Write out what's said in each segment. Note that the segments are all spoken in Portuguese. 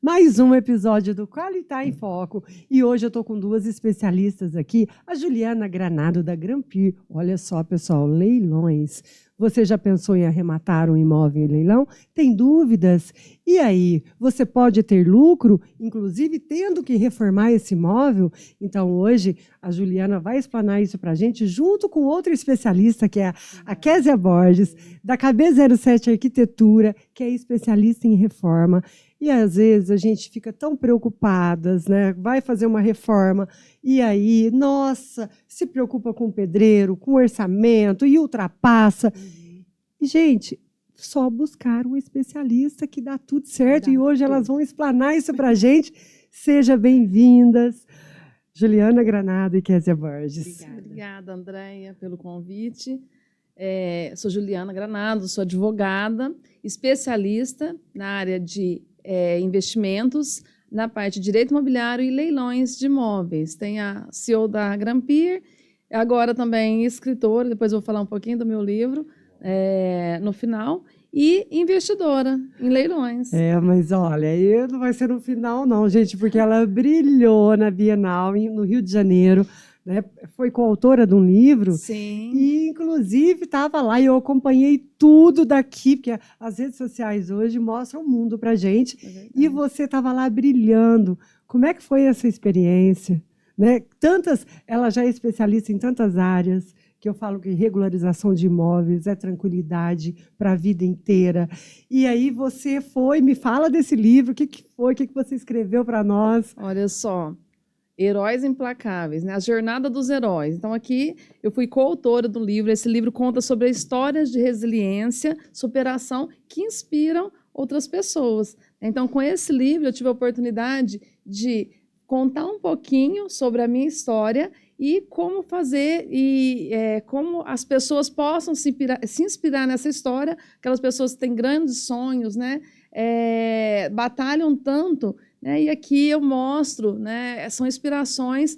Mais um episódio do Qualitar em Foco. E hoje eu estou com duas especialistas aqui, a Juliana Granado, da Grampeer. Olha só, pessoal, leilões. Você já pensou em arrematar um imóvel em leilão? Tem dúvidas? E aí, você pode ter lucro, inclusive tendo que reformar esse imóvel? Então, hoje, a Juliana vai explanar isso para a gente, junto com outra especialista, que é a Kézia Borges, da KB07 Arquitetura, que é especialista em reforma. E, às vezes, a gente fica tão preocupadas, né? Vai fazer uma reforma, e aí, nossa, se preocupa com o pedreiro, com o orçamento, e ultrapassa. E, gente, só buscar um especialista que dá tudo certo. E hoje elas vão explanar isso para a gente. Sejam bem-vindas, Juliana Granado e Kézia Borges. Obrigada, Andréia, pelo convite. Sou Juliana Granado, sou advogada, especialista na área de investimentos, na parte de direito imobiliário e leilões de imóveis. Tenho a CEO da Grampeer, agora também escritora, depois eu vou falar um pouquinho do meu livro no final, e investidora em leilões. Mas olha, aí não vai ser no final não, gente, porque ela brilhou na Bienal no Rio de Janeiro, né? Foi coautora de um livro. Sim. E, inclusive, estava lá e eu acompanhei tudo daqui, porque as redes sociais hoje mostram o mundo para a gente. E você estava lá brilhando. Como é que foi essa experiência? Né? Ela já é especialista em tantas áreas, que eu falo que regularização de imóveis é tranquilidade para a vida inteira. E aí você me fala desse livro, o que foi, o que você escreveu para nós? Olha só. Heróis Implacáveis, né? A Jornada dos Heróis. Então, aqui eu fui coautora do livro. Esse livro conta sobre histórias de resiliência, superação que inspiram outras pessoas. Então, com esse livro, eu tive a oportunidade de contar um pouquinho sobre a minha história e como fazer como as pessoas possam se inspirar nessa história, aquelas pessoas que têm grandes sonhos, né? Batalham tanto. E aqui eu mostro, né, são inspirações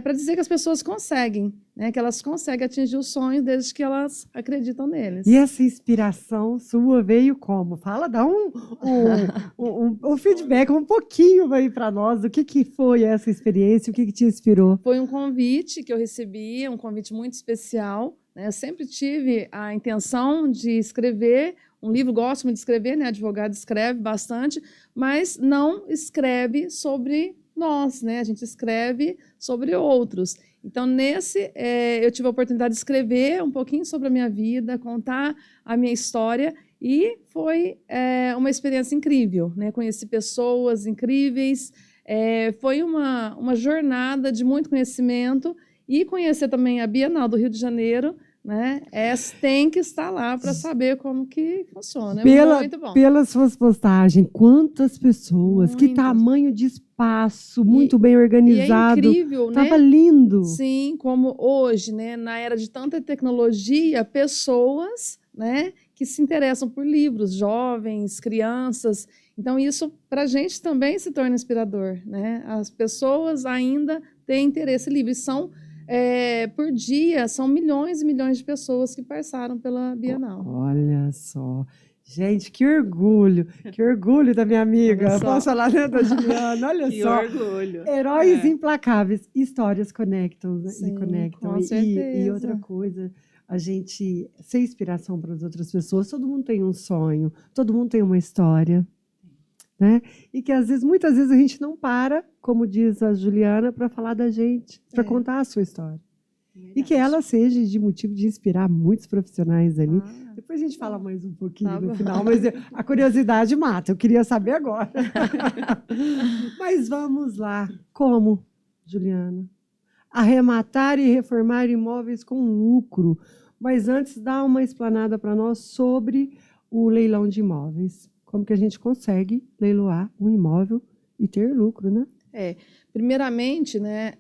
para dizer que as pessoas conseguem, né, que elas conseguem atingir os sonhos desde que elas acreditam neles. E essa inspiração sua veio como? Fala, dá um feedback, um pouquinho aí para nós, do que foi essa experiência, o que te inspirou? Foi um convite que eu recebi, um convite muito especial, né? Eu sempre tive a intenção de escrever um livro, gosto muito de escrever, né? Advogado escreve bastante, mas não escreve sobre nós, né? A gente escreve sobre outros. Então, eu tive a oportunidade de escrever um pouquinho sobre a minha vida, contar a minha história, e foi uma experiência incrível, né? Conheci pessoas incríveis, foi uma jornada de muito conhecimento, e conhecer também a Bienal do Rio de Janeiro, né? Tem que estar lá para saber como que funciona. Muito bom. Pelas suas postagens, quantas pessoas, muitas. Que tamanho de espaço, muito bem organizado. E é incrível, né? Tava lindo. Sim, como hoje, né, na era de tanta tecnologia, pessoas, né, que se interessam por livros, jovens, crianças. Então, isso para a gente também se torna inspirador, né? As pessoas ainda têm interesse em livros. Por dia, são milhões e milhões de pessoas que passaram pela Bienal. Olha só. Gente, que orgulho da minha amiga. Posso falar, né, da Juliana? Olha que só. Orgulho. Heróis implacáveis. Histórias conectam, né? Sim, e conectam. Com certeza. E outra coisa, a gente ser inspiração para as outras pessoas. Todo mundo tem um sonho, todo mundo tem uma história. Né? E que muitas vezes a gente não para, como diz a Juliana, para falar da gente, para contar a sua história. Verdade. E que ela seja de motivo de inspirar muitos profissionais ali. Depois a gente fala mais um pouquinho no final, mas a curiosidade mata, eu queria saber agora. Mas vamos lá. Como, Juliana? Arrematar e reformar imóveis com lucro. Mas antes, dá uma explanada para nós sobre o leilão de imóveis. Como que a gente consegue leiloar um imóvel e ter lucro, né? Primeiramente, né,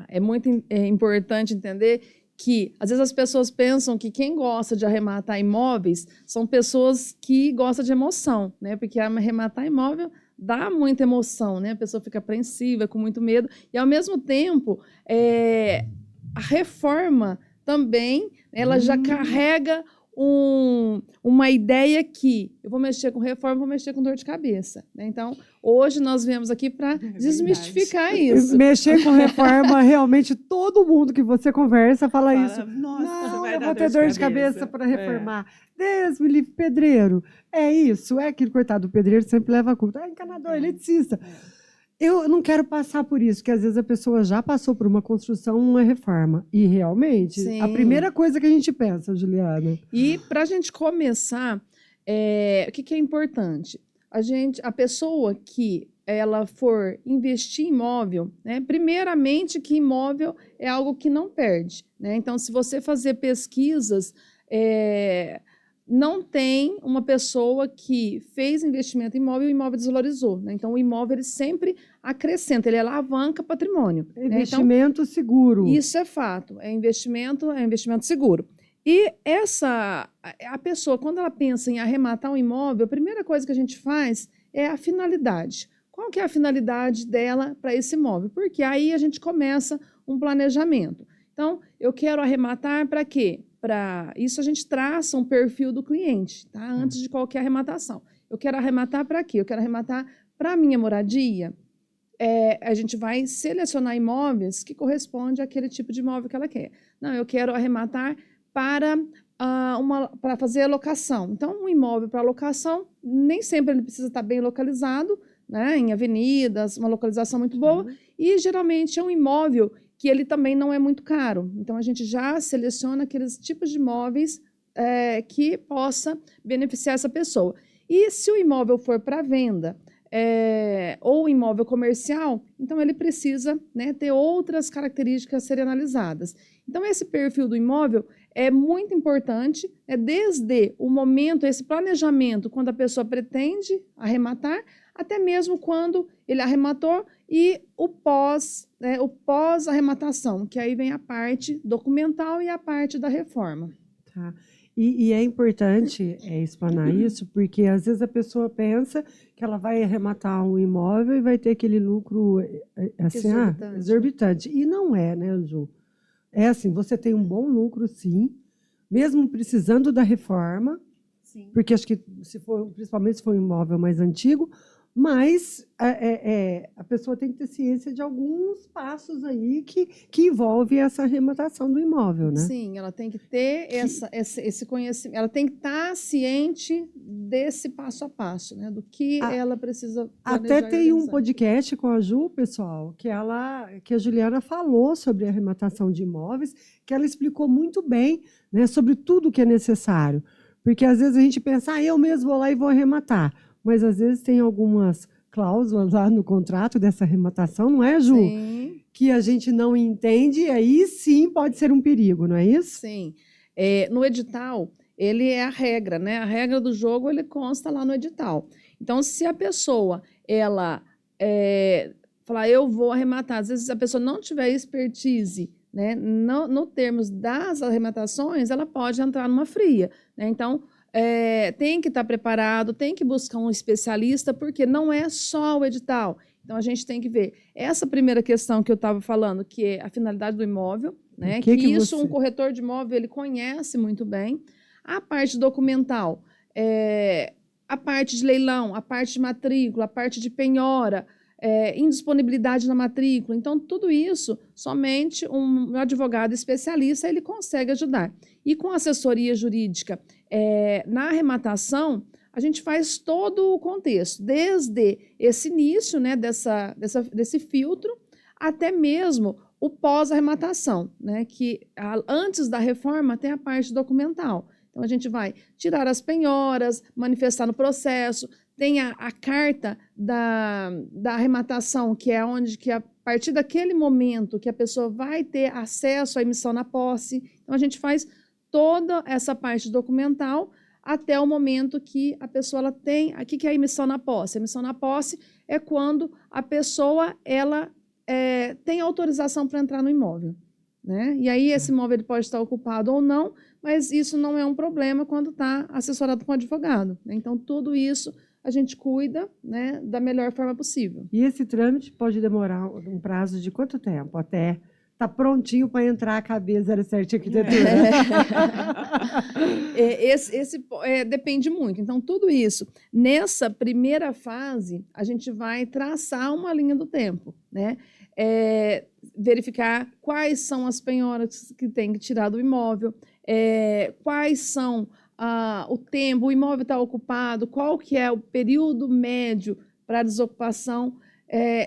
é muito importante entender que, às vezes, as pessoas pensam que quem gosta de arrematar imóveis são pessoas que gostam de emoção, né? Porque arrematar imóvel dá muita emoção, né? A pessoa fica apreensiva, com muito medo, e, ao mesmo tempo, a reforma também, ela já carrega uma ideia que eu vou mexer com reforma, vou mexer com dor de cabeça, né? Então, hoje nós viemos aqui para desmistificar isso. Mexer com reforma, realmente todo mundo que você conversa fala isso. Nossa, Não, vai eu dar vou ter dor de cabeça para reformar. Deus me livre, pedreiro. É isso, é aquele coitado do pedreiro sempre leva a culpa. É encanador, eletricista. Eu não quero passar por isso, porque às vezes a pessoa já passou por uma construção, uma reforma. E realmente, Sim. a primeira coisa que a gente pensa, Juliana. E para a gente começar, o que é importante? A pessoa que ela for investir em imóvel, né, primeiramente que imóvel é algo que não perde, né? Então, se você fazer pesquisas, não tem uma pessoa que fez investimento em imóvel e o imóvel desvalorizou, né? Então, o imóvel ele sempre acrescenta, ele alavanca patrimônio. Investimento seguro. Isso é fato, é investimento seguro. E a pessoa, quando ela pensa em arrematar um imóvel, a primeira coisa que a gente faz é a finalidade. Qual que é a finalidade dela para esse imóvel? Porque aí a gente começa um planejamento. Então, eu quero arrematar para quê? Para isso a gente traça um perfil do cliente, tá? Antes de qualquer arrematação. Eu quero arrematar para quê? Eu quero arrematar para a minha moradia. A gente vai selecionar imóveis que correspondem àquele tipo de imóvel que ela quer. Não, eu quero arrematar para fazer a locação. Então, um imóvel para locação, nem sempre ele precisa estar bem localizado, né, em avenidas, uma localização muito boa, e geralmente é um imóvel que ele também não é muito caro. Então, a gente já seleciona aqueles tipos de imóveis que possa beneficiar essa pessoa. E se o imóvel for para venda, ou imóvel comercial, então ele precisa, né, ter outras características a serem analisadas. Então, esse perfil do imóvel é muito importante, desde o momento, esse planejamento, quando a pessoa pretende arrematar, até mesmo quando ele arrematou e o pós-arrematação, que aí vem a parte documental e a parte da reforma. Tá. E é importante explanar isso, porque às vezes a pessoa pensa que ela vai arrematar um imóvel e vai ter aquele lucro assim, exorbitante. E não é, né, Ju? É assim, você tem um bom lucro, sim, mesmo precisando da reforma, sim. Porque acho que, principalmente se for um imóvel mais antigo, mas a pessoa tem que ter ciência de alguns passos aí que envolve essa arrematação do imóvel, né? Sim, ela tem que ter esse conhecimento, ela tem que estar ciente desse passo a passo, né? Do que ela precisa planejar. Até tem um podcast com a Ju, pessoal, que a Juliana falou sobre a arrematação de imóveis, que ela explicou muito bem, né, sobre tudo que é necessário. Porque às vezes a gente pensa, eu mesmo vou lá e vou arrematar. Mas, às vezes, tem algumas cláusulas lá no contrato dessa arrematação, não é, Ju? Sim. Que a gente não entende, e aí sim pode ser um perigo, não é isso? Sim. No edital, ele é a regra, né? A regra do jogo, ele consta lá no edital. Então, se a pessoa, ela falar, eu vou arrematar, às vezes a pessoa não tiver expertise, né, no termos das arrematações, ela pode entrar numa fria, né? Então, tem que estar preparado, tem que buscar um especialista, porque não é só o edital. Então, a gente tem que ver essa primeira questão que eu estava falando, que é a finalidade do imóvel, né? Um corretor de imóvel, ele conhece muito bem. A parte documental, a parte de leilão, a parte de matrícula, a parte de penhora, indisponibilidade na matrícula. Então, tudo isso, somente um advogado especialista, ele consegue ajudar. E com assessoria jurídica, na arrematação, a gente faz todo o contexto, desde esse início, né, desse filtro, até mesmo o pós-arrematação, né, que antes da reforma tem a parte documental. Então, a gente vai tirar as penhoras, manifestar no processo, tem a carta da arrematação, que é onde que a partir daquele momento que a pessoa vai ter acesso à emissão na posse. Então, a gente faz toda essa parte documental até o momento que a pessoa ela tem... O que é a emissão na posse? A emissão na posse é quando a pessoa tem autorização para entrar no imóvel, né? E aí esse imóvel ele pode estar ocupado ou não, mas isso não é um problema quando está assessorado com o advogado, né? Então, tudo isso a gente cuida, né, da melhor forma possível. E esse trâmite pode demorar um prazo de quanto tempo? Até Tá prontinho para entrar a KB07 Arquitetura. Depende muito. Então, tudo isso. Nessa primeira fase, a gente vai traçar uma linha do tempo, né? Verificar quais são as penhoras que tem que tirar do imóvel, quais são o tempo, o imóvel está ocupado, qual que é o período médio para desocupação.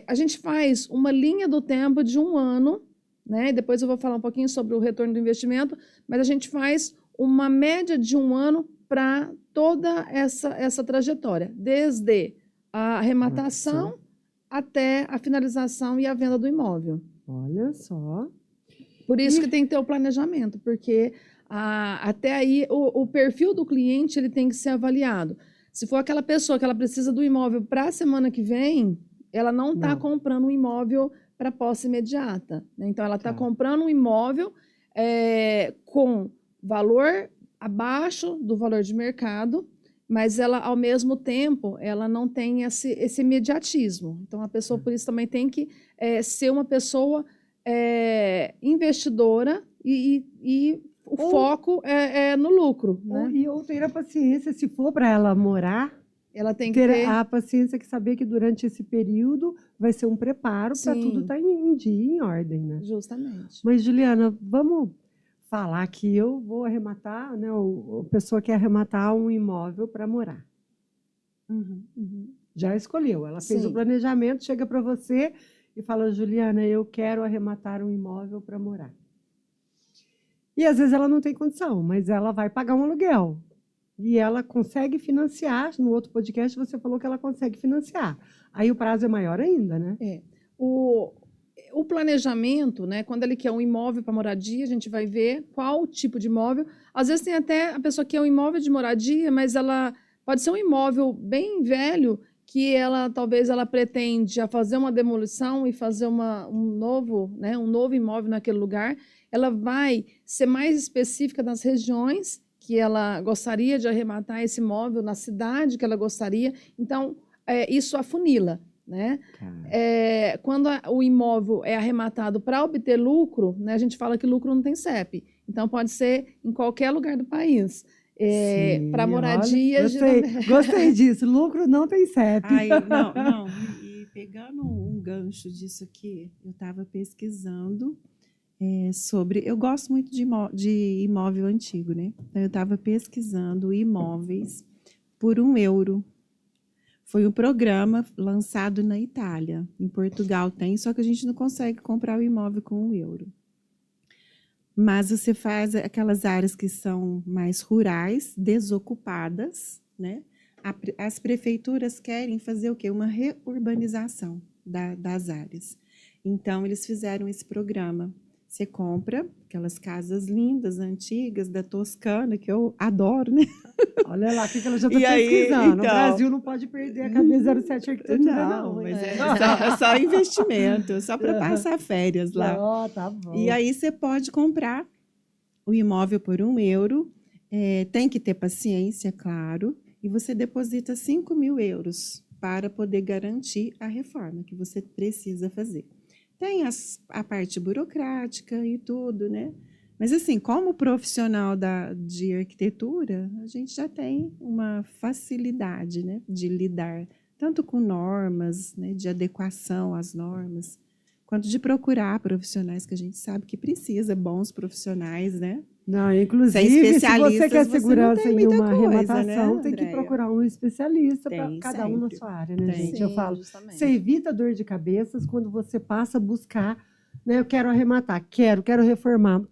A gente faz uma linha do tempo de 1 ano, né? Depois eu vou falar um pouquinho sobre o retorno do investimento, mas a gente faz uma média de 1 ano para toda essa trajetória, desde a arrematação até a finalização e a venda do imóvel. Olha só. Por isso que tem que ter o planejamento, porque até aí o perfil do cliente ele tem que ser avaliado. Se for aquela pessoa que ela precisa do imóvel para a semana que vem, ela não está comprando um imóvel para posse imediata, né? Então, ela está comprando um imóvel com valor abaixo do valor de mercado, mas ela, ao mesmo tempo, ela não tem esse imediatismo. Então, a pessoa, por isso, também tem que ser uma pessoa investidora e o foco é no lucro. Né? Ou ter a paciência, se for para ela morar, ela tem que ter a paciência que saber que durante esse período vai ser um preparo para tudo estar em dia, em ordem, né? Justamente. Mas, Juliana, vamos falar que eu vou arrematar, né? A pessoa quer arrematar um imóvel para morar. Já escolheu, ela fez o planejamento, chega para você e fala, Juliana, eu quero arrematar um imóvel para morar. E às vezes ela não tem condição, mas ela vai pagar um aluguel. E ela consegue financiar, no outro podcast você falou que ela consegue financiar. Aí o prazo é maior ainda, né? O planejamento, né, quando ele quer um imóvel para moradia, a gente vai ver qual tipo de imóvel. Às vezes tem até a pessoa que quer um imóvel de moradia, mas ela pode ser um imóvel bem velho, que talvez ela pretende fazer uma demolição e fazer um novo imóvel naquele lugar. Ela vai ser mais específica nas regiões que ela gostaria de arrematar esse imóvel, na cidade que ela gostaria. Então, isso afunila, né? Quando o imóvel é arrematado para obter lucro, né, a gente fala que lucro não tem CEP. Então, pode ser em qualquer lugar do país. Para moradia... Gostei disso. Lucro não tem CEP. Não. E pegando um gancho disso aqui, eu estava pesquisando sobre... Eu gosto muito de imóvel antigo, né? Então, eu estava pesquisando imóveis por €1. Foi um programa lançado na Itália. Em Portugal tem, só que a gente não consegue comprar o imóvel com €1. Mas você faz aquelas áreas que são mais rurais, desocupadas, né? As prefeituras querem fazer o quê? Uma reurbanização das áreas. Então, eles fizeram esse programa. Você compra aquelas casas lindas, antigas, da Toscana, que eu adoro, né? Olha lá, o que ela já está pesquisando. Então, o Brasil não pode perder a KB07 Arquitetura, não. Mas é só investimento, só para passar férias lá. Tá bom. E aí você pode comprar o imóvel por €1. Tem que ter paciência, claro. E você deposita €5.000 para poder garantir a reforma que você precisa fazer. Tem a parte burocrática e tudo, né? Mas, assim, como profissional de arquitetura, a gente já tem uma facilidade, né, de lidar tanto com normas, né, de adequação às normas, quanto de procurar profissionais que a gente sabe que precisa, bons profissionais, né? Não, inclusive, se você quer segurança em uma arrematação, né, tem que procurar um especialista para cada um na sua área, né, gente? Eu falo, você evita dor de cabeças quando você passa a buscar, né? Eu quero arrematar, quero reformar,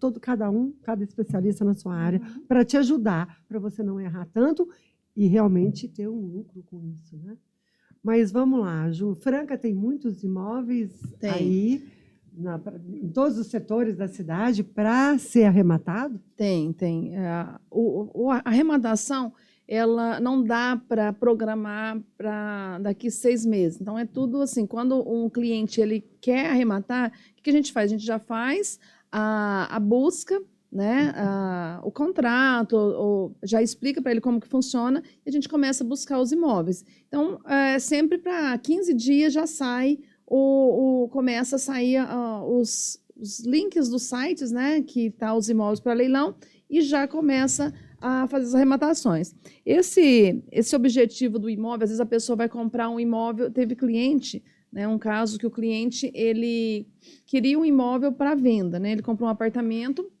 cada especialista na sua área, para te ajudar, para você não errar tanto e realmente ter um lucro com isso, né? Mas vamos lá, Ju. Franca tem muitos imóveis aí, em todos os setores da cidade, para ser arrematado? Tem. A arrematação, ela não dá para programar para daqui 6 meses. Então, é tudo assim, quando um cliente ele quer arrematar, o que a gente faz? A gente já faz a busca, né, o contrato, ou já explica para ele como que funciona, e a gente começa a buscar os imóveis. Então, sempre para 15 dias já sai, começa a sair os os links dos sites, né, que tá os imóveis para leilão, e já começa a fazer as arrematações. Esse objetivo do imóvel, às vezes a pessoa vai comprar um imóvel, teve cliente, né, um caso que o cliente, ele queria um imóvel para venda, né, ele comprou um apartamento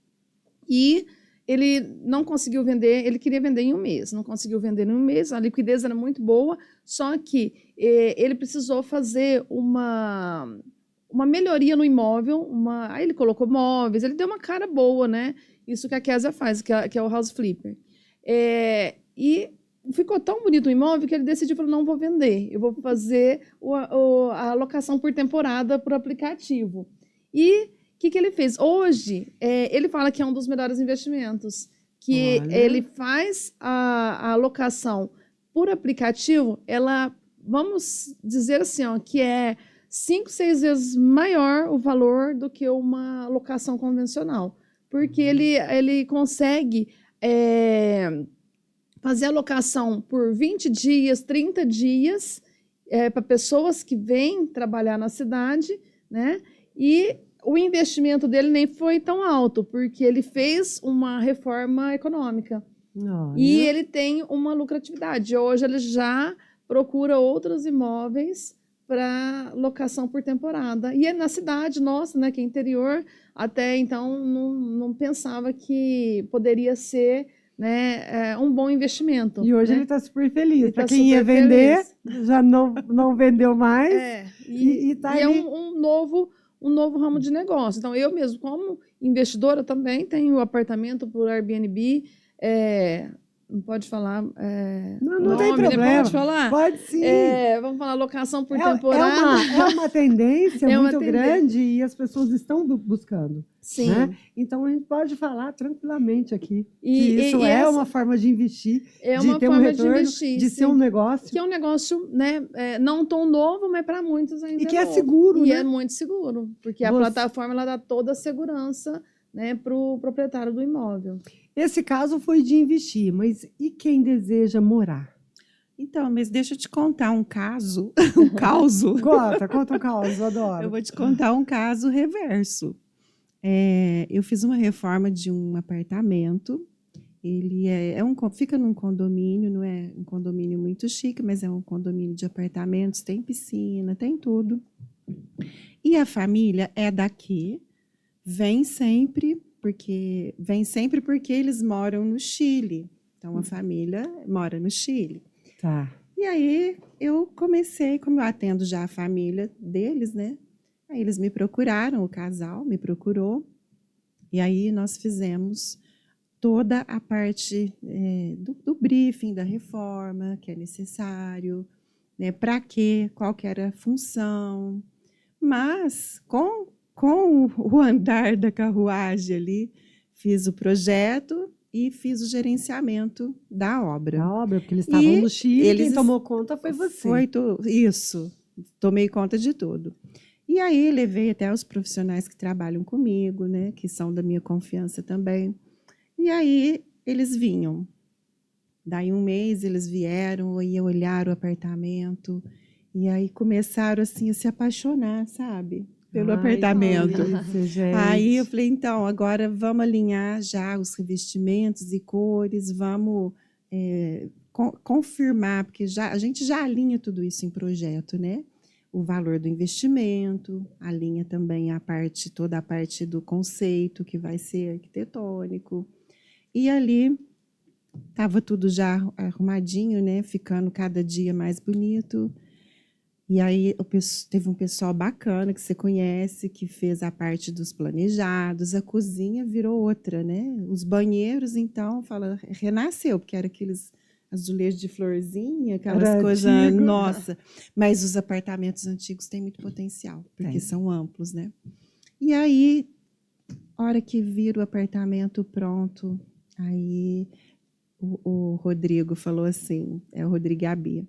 e ele não conseguiu vender, ele queria vender em um mês, não conseguiu vender em um mês, a liquidez era muito boa, só que ele precisou fazer uma melhoria no imóvel, aí ele colocou móveis, ele deu uma cara boa, né? Isso que a Kézia faz, que é o House Flipper. E ficou tão bonito o imóvel que ele decidiu, falou, não vou vender, eu vou fazer a alocação por temporada por aplicativo. E o que ele fez? Hoje, ele fala que é um dos melhores investimentos, que Olha. ele faz a alocação por aplicativo, ela, vamos dizer assim, ó, que é 5, 6 vezes maior o valor do que uma alocação convencional, porque ele consegue fazer a alocação por 20 dias, 30 dias, para pessoas que vêm trabalhar na cidade, né? E o investimento dele nem foi tão alto, porque ele fez uma reforma econômica. Olha. E ele tem uma lucratividade. Hoje ele já procura outros imóveis para locação por temporada. E é na cidade nossa, né, que é interior, até então não pensava que poderia ser, né, um bom investimento. E hoje né? ele está super feliz. Ele Para tá quem ia super vender, feliz. já não vendeu mais. E tá é ali. um novo ramo de negócio. Então, eu mesmo, como investidora, também tenho apartamento por Airbnb. Não pode falar. Não tem nome, né? problema. Pode falar? Pode sim. Vamos falar locação por É temporada. uma tendência É uma muito tendência. grande e as pessoas estão buscando. Sim. Né? Então, a gente pode falar tranquilamente aqui E- que isso e é essa- uma forma de investir, É de uma ter um forma de retorno, investir, de ser um sim. negócio. Que é um negócio, né, não tão novo, mas para muitos ainda E que é novo. seguro, E né? é muito seguro, porque a Você- plataforma ela dá toda a segurança, né, para o proprietário do imóvel. Esse caso foi de investir, mas e quem deseja morar? Então, mas deixa eu te contar um caso, um causo. Conta um caos, eu adoro. Eu vou te contar um caso reverso. Eu fiz uma reforma de um apartamento. Ele fica num condomínio, não é um condomínio muito chique, mas é um condomínio de apartamentos, tem piscina, tem tudo. E a família é daqui, vem sempre porque eles moram no Chile. Então, a família mora no Chile. Tá. E aí, eu comecei, como eu atendo já a família deles, né? Aí eles me procuraram, o casal me procurou. E aí, nós fizemos toda a parte do briefing da reforma, que é necessário, né? Para quê, qual que era a função. Mas, com o andar da carruagem ali, fiz o projeto e fiz o gerenciamento da obra. Da obra, porque eles estavam no Chile, quem tomou conta foi você. Isso, tomei conta de tudo. E aí levei até os profissionais que trabalham comigo, né, que são da minha confiança também. E aí eles vinham. Daí um mês eles vieram e olharam o apartamento e aí começaram assim a se apaixonar, sabe? Pelo Ai, apartamento. que delícia, gente. Aí eu falei, então, agora vamos alinhar já os revestimentos e cores, vamos confirmar, porque a gente já alinha tudo isso em projeto, né? O valor do investimento, alinha também toda a parte do conceito, que vai ser arquitetônico. E ali estava tudo já arrumadinho, né? Ficando cada dia mais bonito. E aí teve um pessoal bacana que você conhece, que fez a parte dos planejados, a cozinha virou outra, né? Os banheiros, então, renasceu, porque era aqueles azulejos de florzinha, aquelas coisas, antigo. nossa. Mas os apartamentos antigos têm muito potencial, porque são amplos, né? E aí, a hora que vira o apartamento pronto, aí o Rodrigo falou assim, é o Rodrigo e a Bia.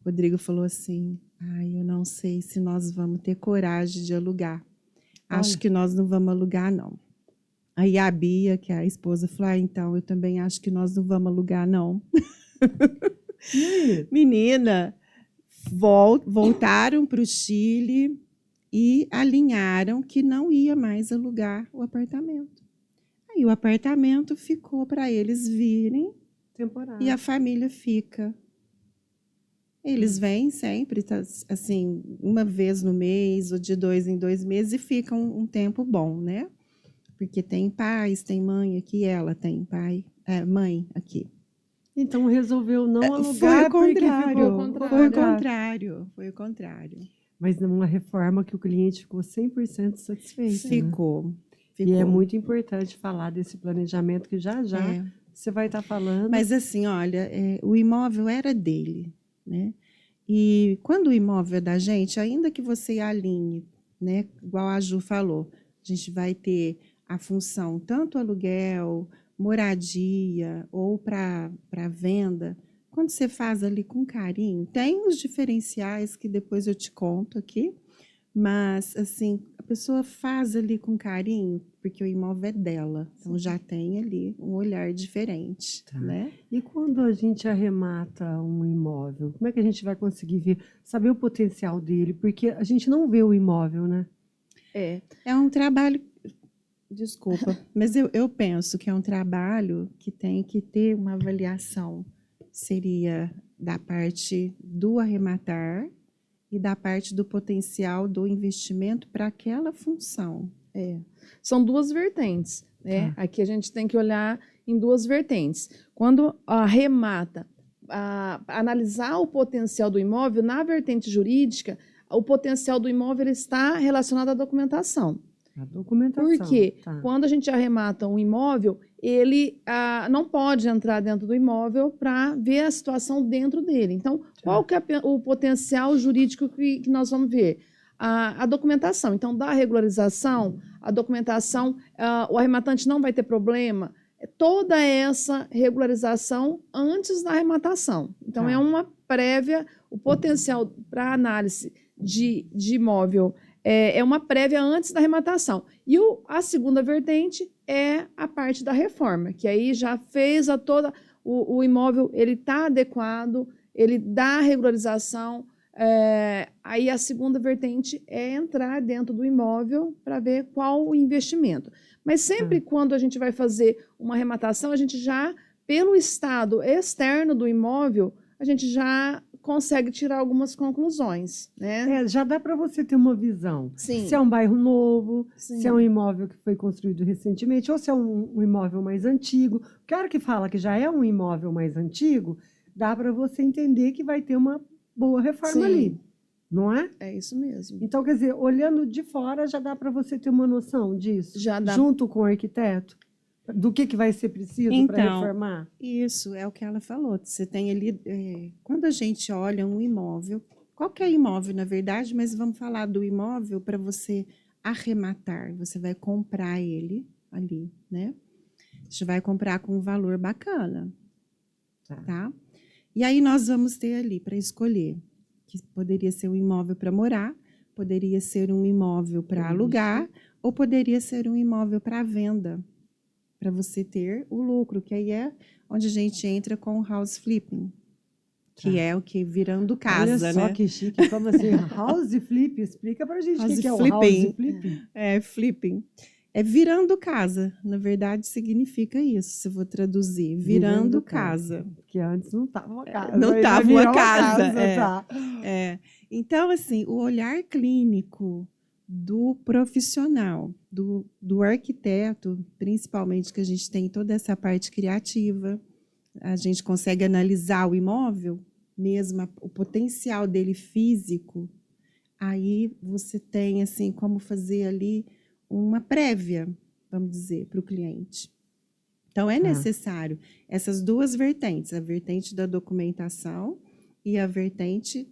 O Rodrigo falou assim, eu não sei se nós vamos ter coragem de alugar. Acho que nós não vamos alugar, não. Aí a Bia, que é a esposa, falou, então, eu também acho que nós não vamos alugar, não. E aí? Menina, voltaram para o Chile e alinharam que não ia mais alugar o apartamento. Aí o apartamento ficou para eles virem Temporário. e a família fica. Eles vêm sempre, assim, uma vez no mês ou de 2 em 2 meses e ficam um tempo bom, né? Porque tem pais, tem mãe aqui, ela tem mãe aqui. Então resolveu não Foi alugar o porque contrário, ficou foi o contrário. Mas numa reforma que o cliente ficou 100% satisfeito. Né? Ficou. E é muito importante falar desse planejamento que já você vai estar falando. Mas assim, olha, o imóvel era dele, né? E quando o imóvel é da gente, ainda que você alinhe, né? Igual a Ju falou, a gente vai ter a função tanto aluguel, moradia ou para venda. Quando você faz ali com carinho, tem os diferenciais que depois eu te conto aqui, mas assim, a pessoa faz ali com carinho, porque o imóvel é dela, então já tem ali um olhar diferente, né? E quando a gente arremata um imóvel, como é que a gente vai conseguir saber o potencial dele? Porque a gente não vê o imóvel, né? É um trabalho, desculpa, mas eu penso que é um trabalho que tem que ter uma avaliação. Seria da parte do arrematar e da parte do potencial do investimento para aquela função. São duas vertentes, né? Aqui a gente tem que olhar em duas vertentes. Quando arremata, analisar o potencial do imóvel, na vertente jurídica, o potencial do imóvel está relacionado à documentação. A documentação. Porque quando a gente arremata um imóvel, ele não pode entrar dentro do imóvel para ver a situação dentro dele. Então, qual que é o potencial jurídico que nós vamos ver? A documentação. Então, da regularização, a documentação, o arrematante não vai ter problema. Toda essa regularização antes da arrematação. Então, é uma prévia, o potencial para análise de imóvel é uma prévia antes da arrematação. E a segunda vertente é a parte da reforma, que aí já fez o imóvel, ele está adequado, ele dá a regularização. Aí a segunda vertente é entrar dentro do imóvel para ver qual o investimento. Mas sempre quando a gente vai fazer uma arrematação, a gente já, pelo estado externo do imóvel, a gente já consegue tirar algumas conclusões, né? Já dá para você ter uma visão. Sim. Se é um bairro novo, Sim. se é um imóvel que foi construído recentemente, ou se é um imóvel mais antigo. Porque a hora que fala que já é um imóvel mais antigo, dá para você entender que vai ter uma boa reforma ali, não é? É isso mesmo. Então, quer dizer, olhando de fora, já dá para você ter uma noção disso? Já dá. Junto com o arquiteto? Do que vai ser preciso para reformar? Isso é o que ela falou. Você tem ali, quando a gente olha um imóvel, qualquer imóvel, na verdade, mas vamos falar do imóvel para você arrematar. Você vai comprar ele ali, né? Você vai comprar com um valor bacana, tá? E aí nós vamos ter ali para escolher, que poderia ser um imóvel para morar, poderia ser um imóvel para alugar, ou poderia ser um imóvel para venda, para você ter o lucro, que aí é onde a gente entra com o house flipping, que é o que? Virando casa, Olha só, né? que chique. Como assim? House flip? Explica para a gente o que é o house flipping. Flipping. É virando casa. Na verdade, significa isso, se eu vou traduzir. Virando casa. Porque antes não estava uma casa. Não estava uma casa. Então, assim, o olhar clínico do profissional, do arquiteto, principalmente, que a gente tem toda essa parte criativa, a gente consegue analisar o imóvel, mesmo o potencial dele físico, aí você tem assim como fazer ali uma prévia, vamos dizer, para o cliente. Então, é necessário essas duas vertentes, a vertente da documentação e a vertente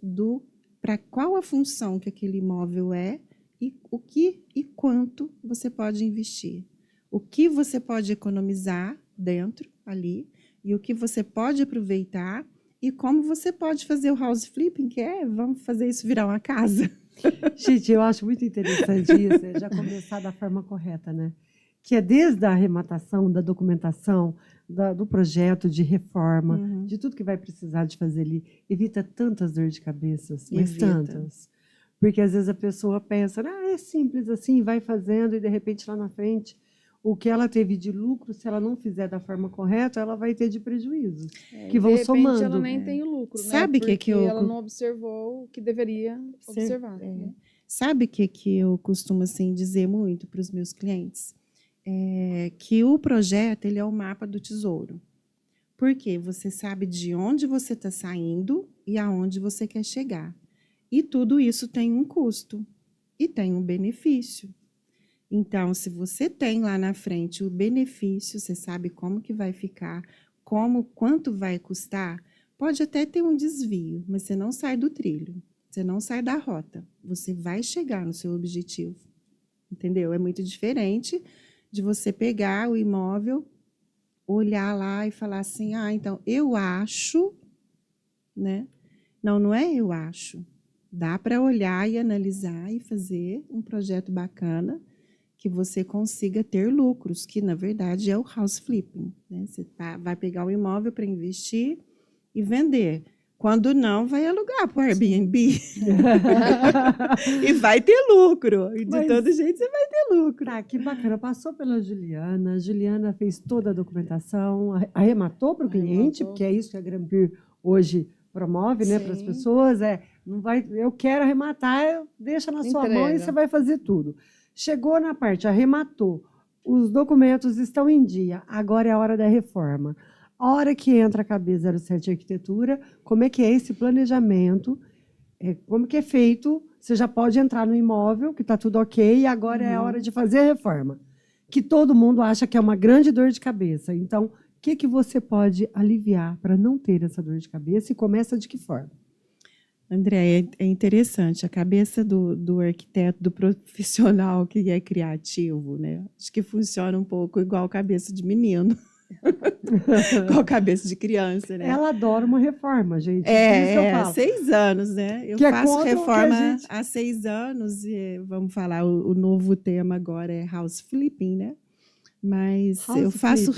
para qual a função que aquele imóvel é, e o que e quanto você pode investir. O que você pode economizar dentro, ali, e o que você pode aproveitar, e como você pode fazer o house flipping, que vamos fazer isso virar uma casa. Gente, eu acho muito interessante isso, já começar da forma correta, né? Que é desde a arrematação, da documentação, do projeto de reforma, de tudo que vai precisar de fazer ali. Evita tantas dores de cabeça, mas tantas. Porque às vezes a pessoa pensa, é simples assim, vai fazendo e de repente lá na frente, o que ela teve de lucro, se ela não fizer da forma correta, ela vai ter de prejuízo, que vão De repente somando. ela nem tem o lucro, Sabe né? que Porque ela não observou o que deveria observar. É. Né? Sabe o que eu costumo assim, dizer muito para os meus clientes? Que o projeto ele é o mapa do tesouro. Porque você sabe de onde você está saindo e aonde você quer chegar. E tudo isso tem um custo e tem um benefício. Então, se você tem lá na frente o benefício, você sabe como que vai ficar, quanto vai custar, pode até ter um desvio, mas você não sai do trilho, você não sai da rota, você vai chegar no seu objetivo, entendeu? É muito diferente de você pegar o imóvel, olhar lá e falar assim, então eu acho, né? Não é eu acho. Dá para olhar e analisar e fazer um projeto bacana que você consiga ter lucros, que na verdade é o house flipping. Né? Você vai pegar o imóvel para investir e vender. Quando não, vai alugar para o Airbnb. E vai ter lucro. E de todo jeito você vai ter lucro. Tá, que bacana. Passou pela Juliana. A Juliana fez toda a documentação, arrematou para o cliente, porque é isso que a Grampir hoje promove, né, para as pessoas. Não vai, eu quero arrematar, deixa na sua mão e você vai fazer tudo. Chegou na parte, arrematou, os documentos estão em dia, agora é a hora da reforma. A hora que entra a cabeça 07 Arquitetura, como é que é esse planejamento, como que é feito, você já pode entrar no imóvel, que está tudo ok, e agora é a hora de fazer a reforma. Que todo mundo acha que é uma grande dor de cabeça. Então, o que você pode aliviar para não ter essa dor de cabeça e começa de que forma? André, é interessante, a cabeça do arquiteto, do profissional que é criativo, né? Acho que funciona um pouco igual a cabeça de menino. Igual a cabeça de criança, né? Ela adora uma reforma, gente. Por isso que eu falo. 6 anos, né? Eu faço reforma há 6 anos e vamos falar, o novo tema agora é house flipping, né? Mas eu faço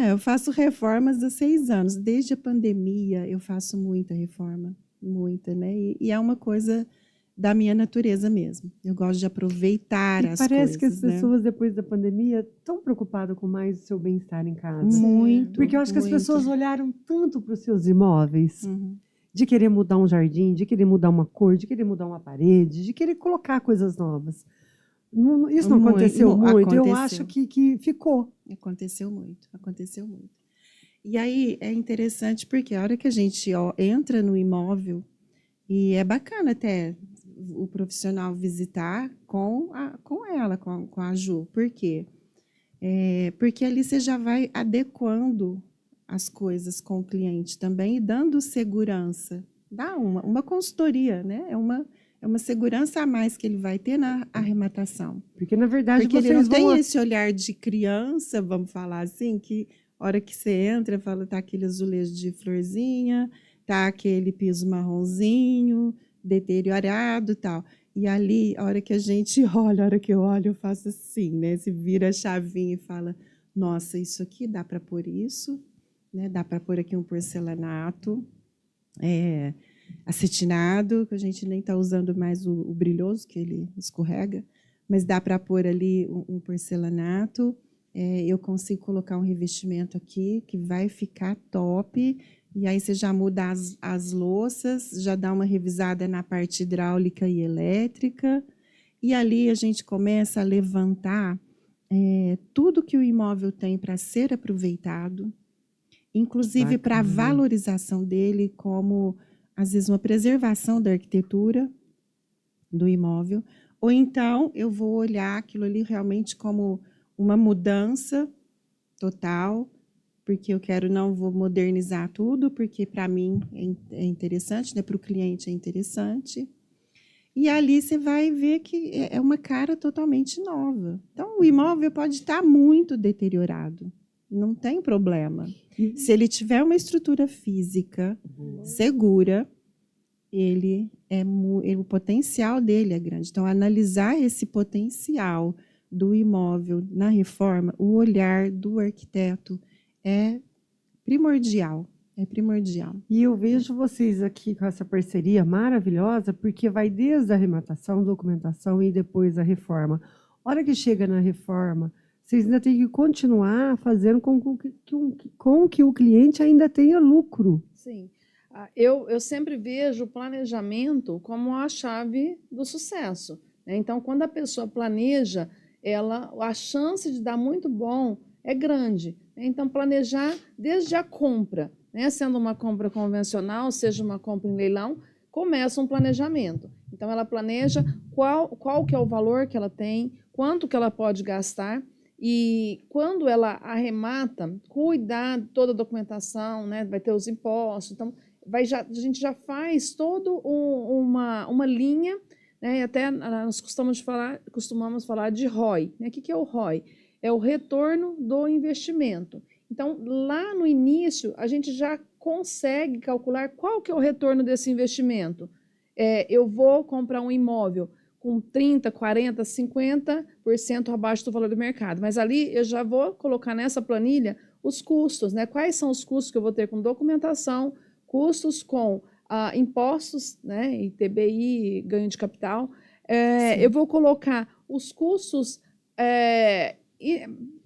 eu faço reformas há 6 anos. Desde a pandemia eu faço muita reforma. Muita, né? E é uma coisa da minha natureza mesmo. Eu gosto de aproveitar as coisas. Parece que as pessoas, depois da pandemia, estão preocupadas com mais o seu bem-estar em casa. Muito. Porque eu acho que as pessoas olharam tanto para os seus imóveis, de querer mudar um jardim, de querer mudar uma cor, de querer mudar uma parede, de querer colocar coisas novas. Isso não aconteceu muito. Eu acho que ficou. Aconteceu muito. E aí é interessante porque a hora que a gente entra no imóvel, e é bacana até o profissional visitar com a Ju. Por quê? Porque ali você já vai adequando as coisas com o cliente também e dando segurança. Dá uma consultoria, né? É uma segurança a mais que ele vai ter na arrematação. Porque, na verdade, ele não tem esse olhar de criança, vamos falar assim, que a hora que você entra, fala, tá aquele azulejo de florzinha, tá aquele piso marronzinho, deteriorado e tal. E ali, a hora que a gente olha, a hora que eu olho, eu faço assim, né? Se vira a chavinha e fala, nossa, isso aqui dá para pôr isso, né? Dá para pôr aqui um porcelanato, acetinado, que a gente nem está usando mais o brilhoso, que ele escorrega, mas dá para pôr ali um porcelanato. Eu consigo colocar um revestimento aqui que vai ficar top, e aí você já muda as louças, já dá uma revisada na parte hidráulica e elétrica, e ali a gente começa a levantar tudo que o imóvel tem para ser aproveitado, inclusive para a valorização dele, como, às vezes, uma preservação da arquitetura do imóvel, ou então eu vou olhar aquilo ali realmente como uma mudança total, porque eu vou modernizar tudo, porque para mim é interessante, né? Para o cliente é interessante. E ali você vai ver que é uma cara totalmente nova. Então, o imóvel pode estar muito deteriorado, não tem problema. Se ele tiver uma estrutura física segura, o potencial dele é grande. Então, analisar esse potencial do imóvel na reforma, o olhar do arquiteto é primordial. É primordial. E eu vejo vocês aqui com essa parceria maravilhosa, porque vai desde a arrematação, documentação e depois a reforma. Hora que chega na reforma, vocês ainda têm que continuar fazendo com que o cliente ainda tenha lucro. Sim. Eu sempre vejo o planejamento como a chave do sucesso, né? Então, quando a pessoa planeja, a chance de dar muito bom é grande, né? Então, planejar desde a compra, né? Sendo uma compra convencional, seja uma compra em leilão, começa um planejamento. Então, ela planeja qual que é o valor que ela tem, quanto que ela pode gastar, e quando ela arremata, cuidar de toda a documentação, né? Vai ter os impostos, então a gente já faz toda uma linha, né? Até nós costumamos falar de ROI, né? O que é o ROI? É o retorno do investimento. Então, lá no início, a gente já consegue calcular qual que é o retorno desse investimento. Eu vou comprar um imóvel com 30%, 40%, 50% abaixo do valor do mercado. Mas ali eu já vou colocar nessa planilha os custos, né? Quais são os custos que eu vou ter com documentação, custos com impostos, né? ITBI, ganho de capital. Eu vou colocar os custos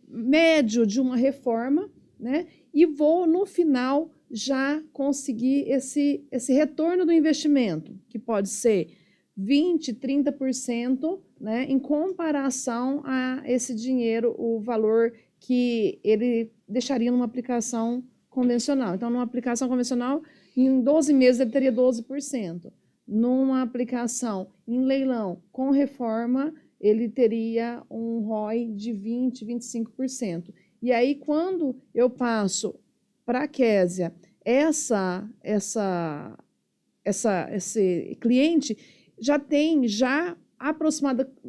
médio de uma reforma, né? E vou, no final, já conseguir esse retorno do investimento, que pode ser 20%, 30%, né, em comparação a esse dinheiro, o valor que ele deixaria numa aplicação convencional. Então, numa aplicação convencional, em 12 meses ele teria 12%. Numa aplicação em leilão com reforma, ele teria um ROI de 20%, 25%. E aí, quando eu passo para a Kézia esse cliente já tem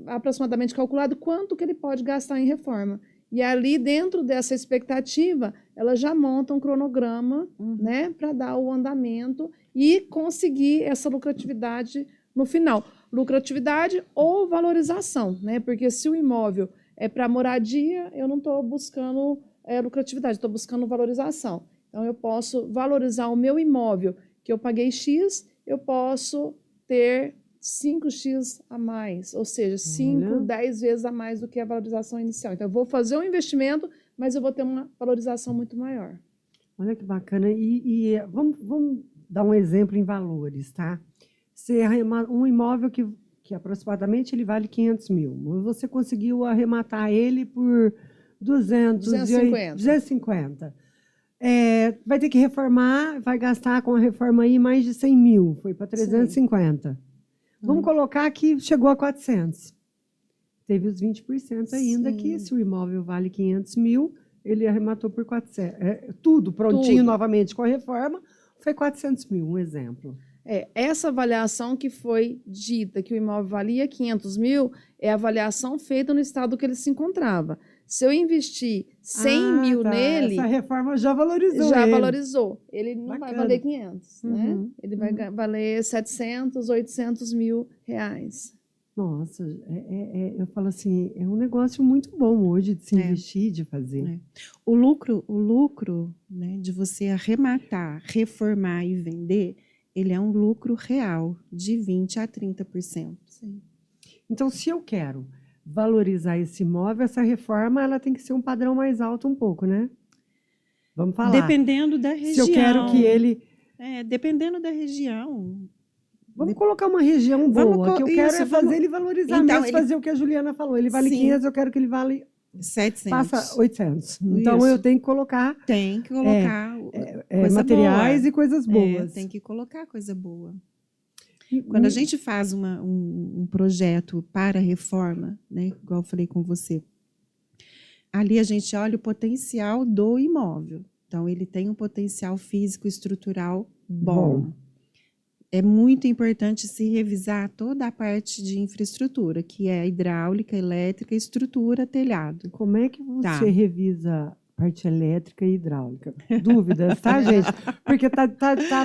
aproximadamente calculado quanto que ele pode gastar em reforma. E ali, dentro dessa expectativa, ela já monta um cronograma, né, para dar o andamento e conseguir essa lucratividade no final. Lucratividade ou valorização, né? Porque se o imóvel é para moradia, eu não estou buscando lucratividade, estou buscando valorização. Então, eu posso valorizar o meu imóvel, que eu paguei X, eu posso ter 5x a mais, ou seja, 5, 10 vezes a mais do que a valorização inicial. Então, eu vou fazer um investimento, mas eu vou ter uma valorização muito maior. Olha que bacana. E vamos dar um exemplo em valores, tá? Um imóvel que aproximadamente ele vale 500 mil. Você conseguiu arrematar ele por 250. Vai ter que reformar, vai gastar com a reforma aí mais de 100 mil. Foi para 350. Sim. Vamos colocar que chegou a 400. Teve os 20% ainda, que se o imóvel vale 500 mil, ele arrematou por 400. Tudo prontinho novamente com a reforma, foi 400 mil, um exemplo. Essa avaliação que foi dita, que o imóvel valia 500 mil, é a avaliação feita no estado que ele se encontrava. Se eu investir 100 mil nele... Essa reforma já valorizou valorizou. Ele não vai valer 500, né? Ele vai valer 700, 800 mil reais. Nossa, eu falo assim, é um negócio muito bom hoje de se investir, de fazer. O lucro, né, de você arrematar, reformar e vender, ele é um lucro real de 20% a 30%. Sim. Então, se eu quero valorizar esse imóvel, essa reforma ela tem que ser um padrão mais alto um pouco, né? Vamos falar. Dependendo da região. Se eu quero que ele... dependendo da região. Vamos colocar uma região boa, que eu quero fazer ele valorizar, então, mesmo fazer o que a Juliana falou. Ele vale 500, eu quero que ele vale 700. Passa 800. Então, eu tenho que colocar... Tem que colocar materiais boa. E coisas boas. Tem que colocar coisa boa. Quando a gente faz um projeto para reforma, né, igual eu falei com você, ali a gente olha o potencial do imóvel. Então, ele tem um potencial físico e estrutural bom. É muito importante se revisar toda a parte de infraestrutura, que é hidráulica, elétrica, estrutura, telhado. Como é que você revisa Parte elétrica e hidráulica. Dúvidas, tá, gente? Porque tá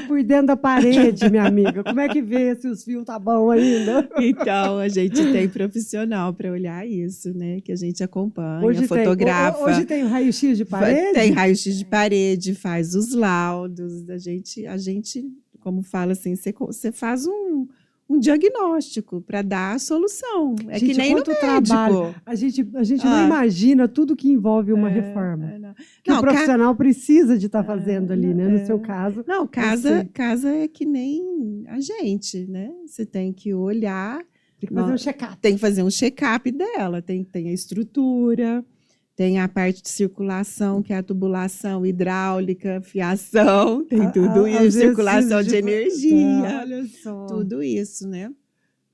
por dentro da parede, minha amiga. Como é que vê se os fios tá bom ainda? Então, a gente tem profissional para olhar isso, né? Que a gente acompanha, Hoje fotografa. Hoje tem raio-x de parede? Tem raio-x de parede, faz os laudos. A gente, como fala assim, você faz um diagnóstico para dar a solução. É Gente, que nem no quanto médico. trabalho. A gente não imagina tudo que envolve uma reforma. Que o profissional precisa de estar fazendo ali, né? No seu caso. Não, casa é que nem a gente, né? Você tem que olhar. Tem que fazer um check-up. Tem que fazer um check-up dela. Tem a estrutura, tem a parte de circulação, que é a tubulação hidráulica, fiação, tem tudo isso, circulação de energia. Olha só. Tudo isso, né?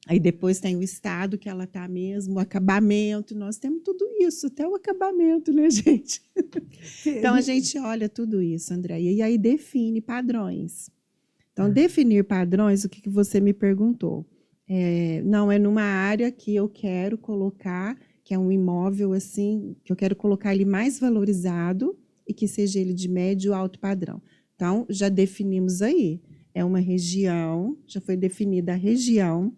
Aí depois tem o estado que ela está mesmo, o acabamento, nós temos tudo isso, até o acabamento, né, gente? Então, a gente olha tudo isso, Andréia, e aí define padrões. Então, definir padrões, o que você me perguntou? Não, é numa área que eu quero colocar, que é um imóvel, assim, que eu quero colocar ele mais valorizado e que seja ele de médio alto padrão. Então, já definimos aí. É uma região, já foi definida a região,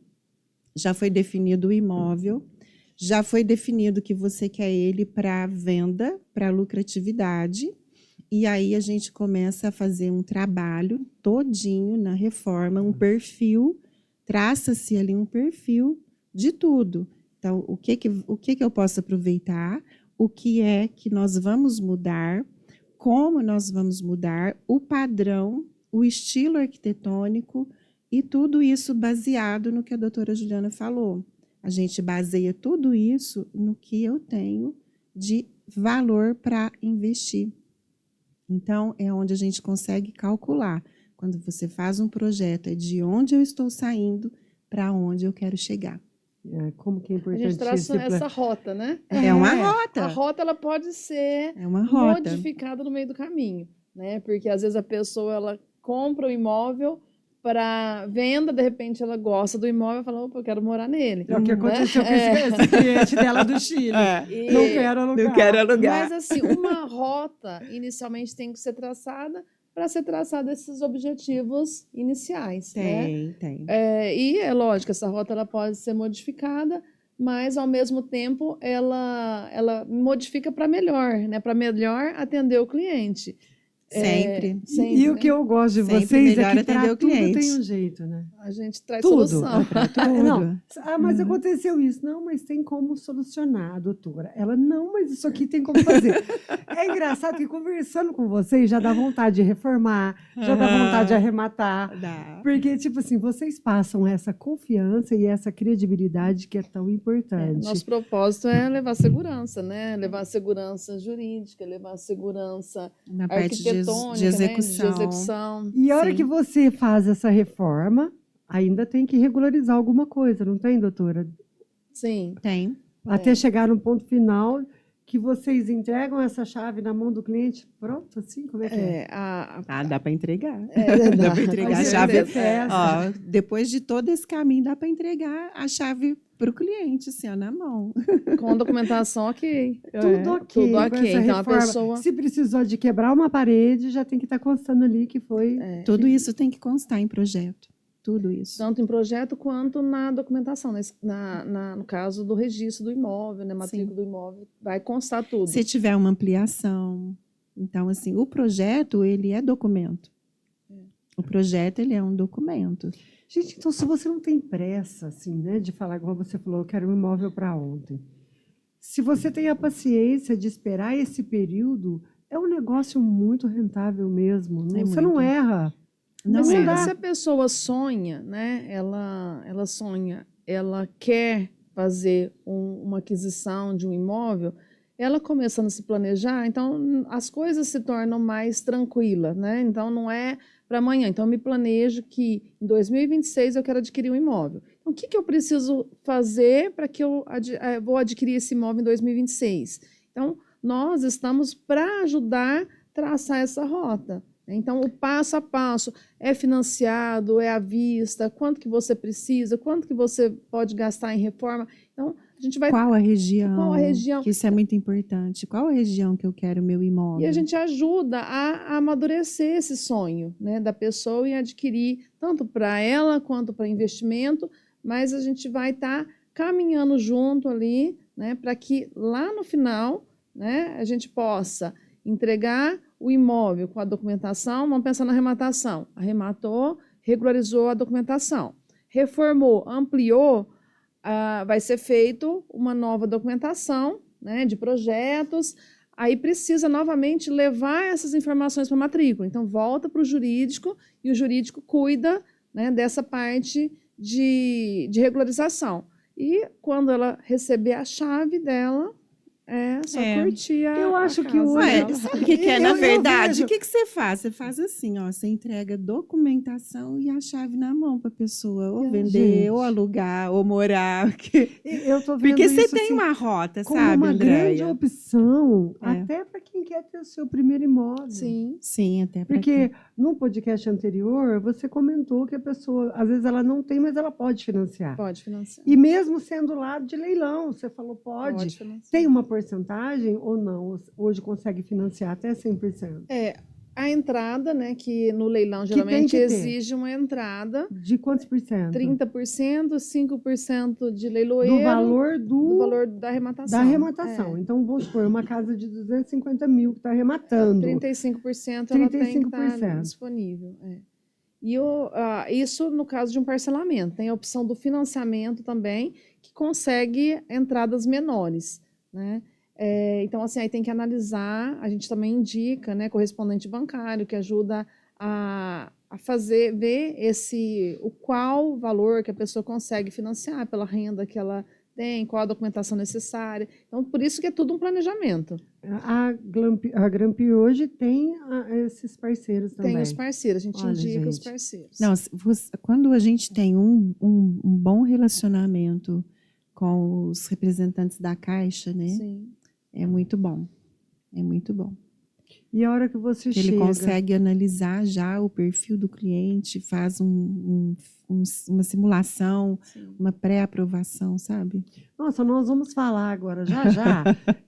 já foi definido o imóvel, já foi definido que você quer ele para venda, para lucratividade, e aí a gente começa a fazer um trabalho todinho na reforma, um perfil, traça-se ali um perfil de tudo. Então, o que eu posso aproveitar, o que é que nós vamos mudar, como nós vamos mudar, o padrão, o estilo arquitetônico, e tudo isso baseado no que a doutora Juliana falou. A gente baseia tudo isso no que eu tenho de valor para investir. Então, é onde a gente consegue calcular. Quando você faz um projeto, é de onde eu estou saindo para onde eu quero chegar. Como que é A importante gente traça essa rota, né? É uma rota. A rota ela pode ser modificada no meio do caminho, né? Porque às vezes a pessoa ela compra o imóvel para venda, de repente ela gosta do imóvel e fala, opa, eu quero morar nele. É o que aconteceu com esse cliente dela do Chile. Não quero alugar. Não quero alugar. Mas assim, uma rota inicialmente tem que ser traçada para ser traçada esses objetivos iniciais. Tem. E é lógico, essa rota ela pode ser modificada, mas ao mesmo tempo ela modifica para melhor, né? Para melhor atender o cliente. Sempre. E o que eu gosto de vocês é que para tudo tem um jeito, né? A gente traz tudo. solução. Não, mas aconteceu isso. Não, mas tem como solucionar, doutora. Ela, não, mas isso aqui tem como fazer. É engraçado que conversando com vocês já dá vontade de reformar, já dá vontade de arrematar. Porque, tipo assim, vocês passam essa confiança e essa credibilidade que é tão importante. Nosso propósito é levar segurança, né? Levar segurança jurídica, levar segurança na parte de execução. Né? De execução. E a hora que você faz essa reforma, ainda tem que regularizar alguma coisa, não tem, doutora? Sim. Tem. Até chegar no ponto final que vocês entregam essa chave na mão do cliente, pronto, assim? Como é que é? Dá para entregar. Dá para entregar a chave. Depois de todo esse caminho, dá para entregar a chave para o cliente, assim, na mão. Com documentação, ok. Tudo ok. Tudo ok. Então, a pessoa... Se precisou de quebrar uma parede, já tem que estar constando ali que foi... Tudo isso tem que constar em projeto. Tudo isso. Tanto em projeto quanto na documentação, no caso do registro do imóvel, né, matrícula do imóvel, vai constar tudo. Se tiver uma ampliação. Então, assim, o projeto, ele é documento. O projeto, ele é um documento. Gente, então, se você não tem pressa, assim, né, de falar, igual você falou, eu quero um imóvel para ontem. Se você tem a paciência de esperar esse período, é um negócio muito rentável mesmo. Você não erra. Não se a pessoa sonha, né? Ela sonha, ela quer fazer uma aquisição de um imóvel, ela começando a se planejar, então as coisas se tornam mais tranquilas, né? Então não é para amanhã. Então eu me planejo que em 2026 eu quero adquirir um imóvel. Então o que eu preciso fazer para que eu vou adquirir esse imóvel em 2026? Então nós estamos para ajudar a traçar essa rota. Então, o passo a passo é financiado, é à vista, quanto que você precisa, quanto que você pode gastar em reforma. Então, A gente vai Qual a região? Qual a região? Que isso é muito importante. Qual a região que eu quero meu imóvel? E a gente ajuda a amadurecer esse sonho, né, da pessoa e adquirir tanto para ela quanto para investimento, mas a gente vai estar caminhando junto ali, né, para que lá no final, né, a gente possa entregar o imóvel com a documentação. Vamos pensar na arrematação. Arrematou, regularizou a documentação. Reformou, ampliou, vai ser feito uma nova documentação, né, de projetos. Aí precisa novamente levar essas informações para a matrícula. Então, volta para o jurídico e o jurídico cuida, né, dessa parte de regularização. E quando ela receber a chave dela, é só curtir a Eu acho a que casa hoje- Ué, dela. sabe o que é, na Eu verdade? vejo- O que você faz? Você faz assim, ó, você entrega documentação e a chave na mão para a pessoa ou vender, Gente. ou alugar, ou morar. Eu tô vendo Porque você isso, tem assim, uma rota, como sabe, uma grande Andréia? opção, É. até para quem quer ter o seu primeiro imóvel. Sim. Sim, até pra Porque quem- no podcast anterior, você comentou que a pessoa, às vezes, ela não tem, mas ela pode financiar. Pode financiar. E mesmo sendo lá de leilão, você falou pode. financiar. Tem uma porcentagem ou não? Hoje consegue financiar até 100%? A entrada, né, que no leilão geralmente que ter. exige uma entrada, De quantos por cento? 30%, 5% de leiloeiro, Do valor do valor da arrematação. da arrematação. Então, vamos supor, uma casa de 250 mil que está arrematando. 35% ela tem que estar 35%. disponível. E isso no caso de um parcelamento. Tem a opção do financiamento também, que consegue entradas menores, né? Então, assim, aí tem que analisar, a gente também indica, né, correspondente bancário, que ajuda a ver qual valor que a pessoa consegue financiar pela renda que ela tem, qual a documentação necessária. Então, por isso que é tudo um planejamento. A Grampi hoje tem esses parceiros também. Tem os parceiros, a gente Olha, indica os gente. parceiros. Não, quando a gente tem um bom relacionamento com os representantes da Caixa, né? Sim. É muito bom. É muito bom. E a hora que você Ele chega... consegue analisar já o perfil do cliente, faz uma simulação, Sim. uma pré-aprovação, sabe? Nossa, nós vamos falar agora, já,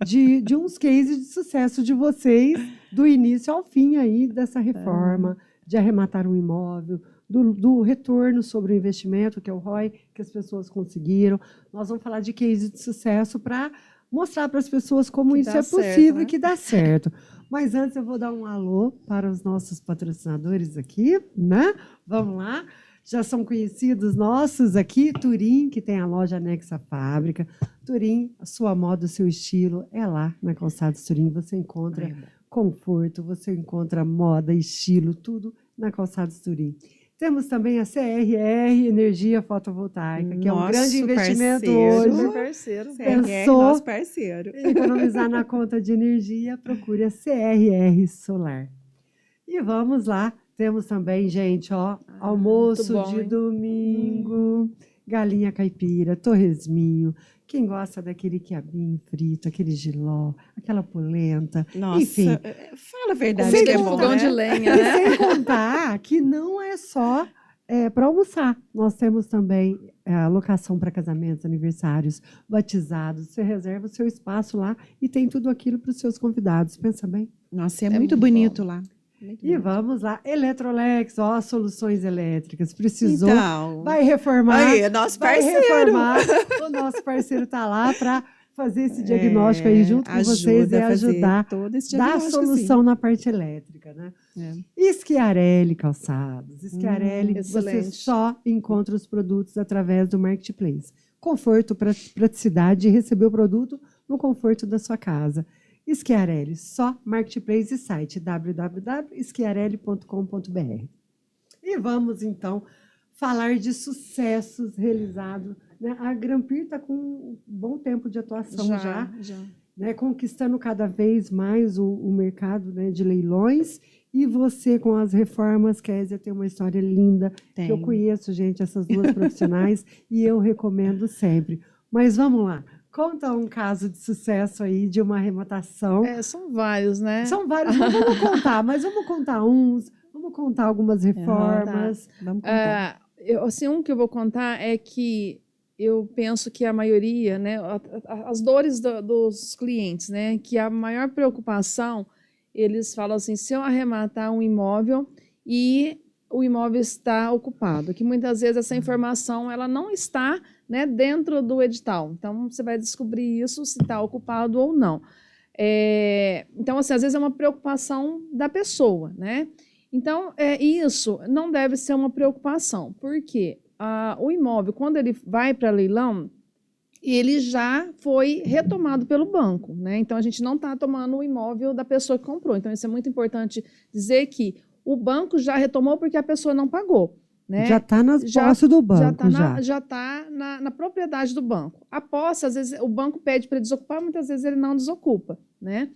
de uns cases de sucesso de vocês, do início ao fim aí dessa reforma, de arrematar um imóvel, do retorno sobre o investimento, que é o ROI, que as pessoas conseguiram. Nós vamos falar de cases de sucesso para mostrar para as pessoas como Que isso dá é certo, possível né? e que dá certo. Mas antes eu vou dar um alô para os nossos patrocinadores aqui, né? Vamos lá. Já são conhecidos nossos aqui, Turim, que tem a loja anexa à fábrica. Turim, a sua moda, o seu estilo é lá na Calçados Turim. Você encontra conforto, você encontra moda, estilo, tudo na Calçados Turim. Temos também a CRR Energia Fotovoltaica, que é um grande investimento parceiro. hoje. Super parceiro. Pensou? Nosso parceiro. Economizar na conta de energia, procure a CRR Solar. E vamos lá, temos também, gente, ó, almoço muito bom, de hein? domingo, galinha caipira, torresminho. Quem gosta daquele quiabinho frito, aquele jiló, aquela polenta. Nossa, Enfim. fala a verdade Sem que é Comida de bom, fogão né? de lenha, E né? sem contar que não é só para almoçar. Nós temos também a locação para casamentos, aniversários, batizados. Você reserva o seu espaço lá e tem tudo aquilo para os seus convidados. Pensa bem. Nossa, é É muito muito bonito lá. Muito E bonito. vamos lá. Eletrolex, ó, soluções elétricas. Precisou, Então, vai reformar. aí, nosso Vai parceiro. reformar. O nosso parceiro está lá para fazer esse diagnóstico aí junto com vocês e ajuda a fazer ajudar todo esse dar diagnóstico, solução na parte elétrica, né? sim. Schiarelli Calçados. Schiarelli, você excelente. só encontra os produtos através do Marketplace. Conforto, praticidade de receber o produto no conforto da sua casa. Schiarelli, só Marketplace e site www.schiarelli.com.br. E vamos, então, falar de sucessos realizados, né? A Grampir está com um bom tempo de atuação já, né, conquistando cada vez mais o mercado, né, de leilões. E você, com as reformas, Kézia, tem uma história linda, Tem. que eu conheço, gente, essas duas profissionais, e eu recomendo sempre. Mas vamos lá, conta um caso de sucesso aí, de uma arrematação. São vários, né? São vários, não vamos contar, mas vamos contar uns, vamos contar algumas reformas. Vamos contar. Um que eu vou contar é que eu penso que a maioria, né, as dores dos clientes, né, que a maior preocupação, eles falam assim, se eu arrematar um imóvel e o imóvel está ocupado, que muitas vezes essa informação ela não está, né, dentro do edital. Então, você vai descobrir isso, se está ocupado ou não. Então, assim, às vezes é uma preocupação da pessoa, né? Então, isso não deve ser uma preocupação, porque o imóvel, quando ele vai para leilão, ele já foi retomado pelo banco, né? Então, a gente não está tomando o imóvel da pessoa que comprou. Então, isso é muito importante dizer que o banco já retomou porque a pessoa não pagou, né? Já está nas posses do banco, já está na propriedade do banco. A posse, às vezes, o banco pede para desocupar, muitas vezes ele não desocupa, né?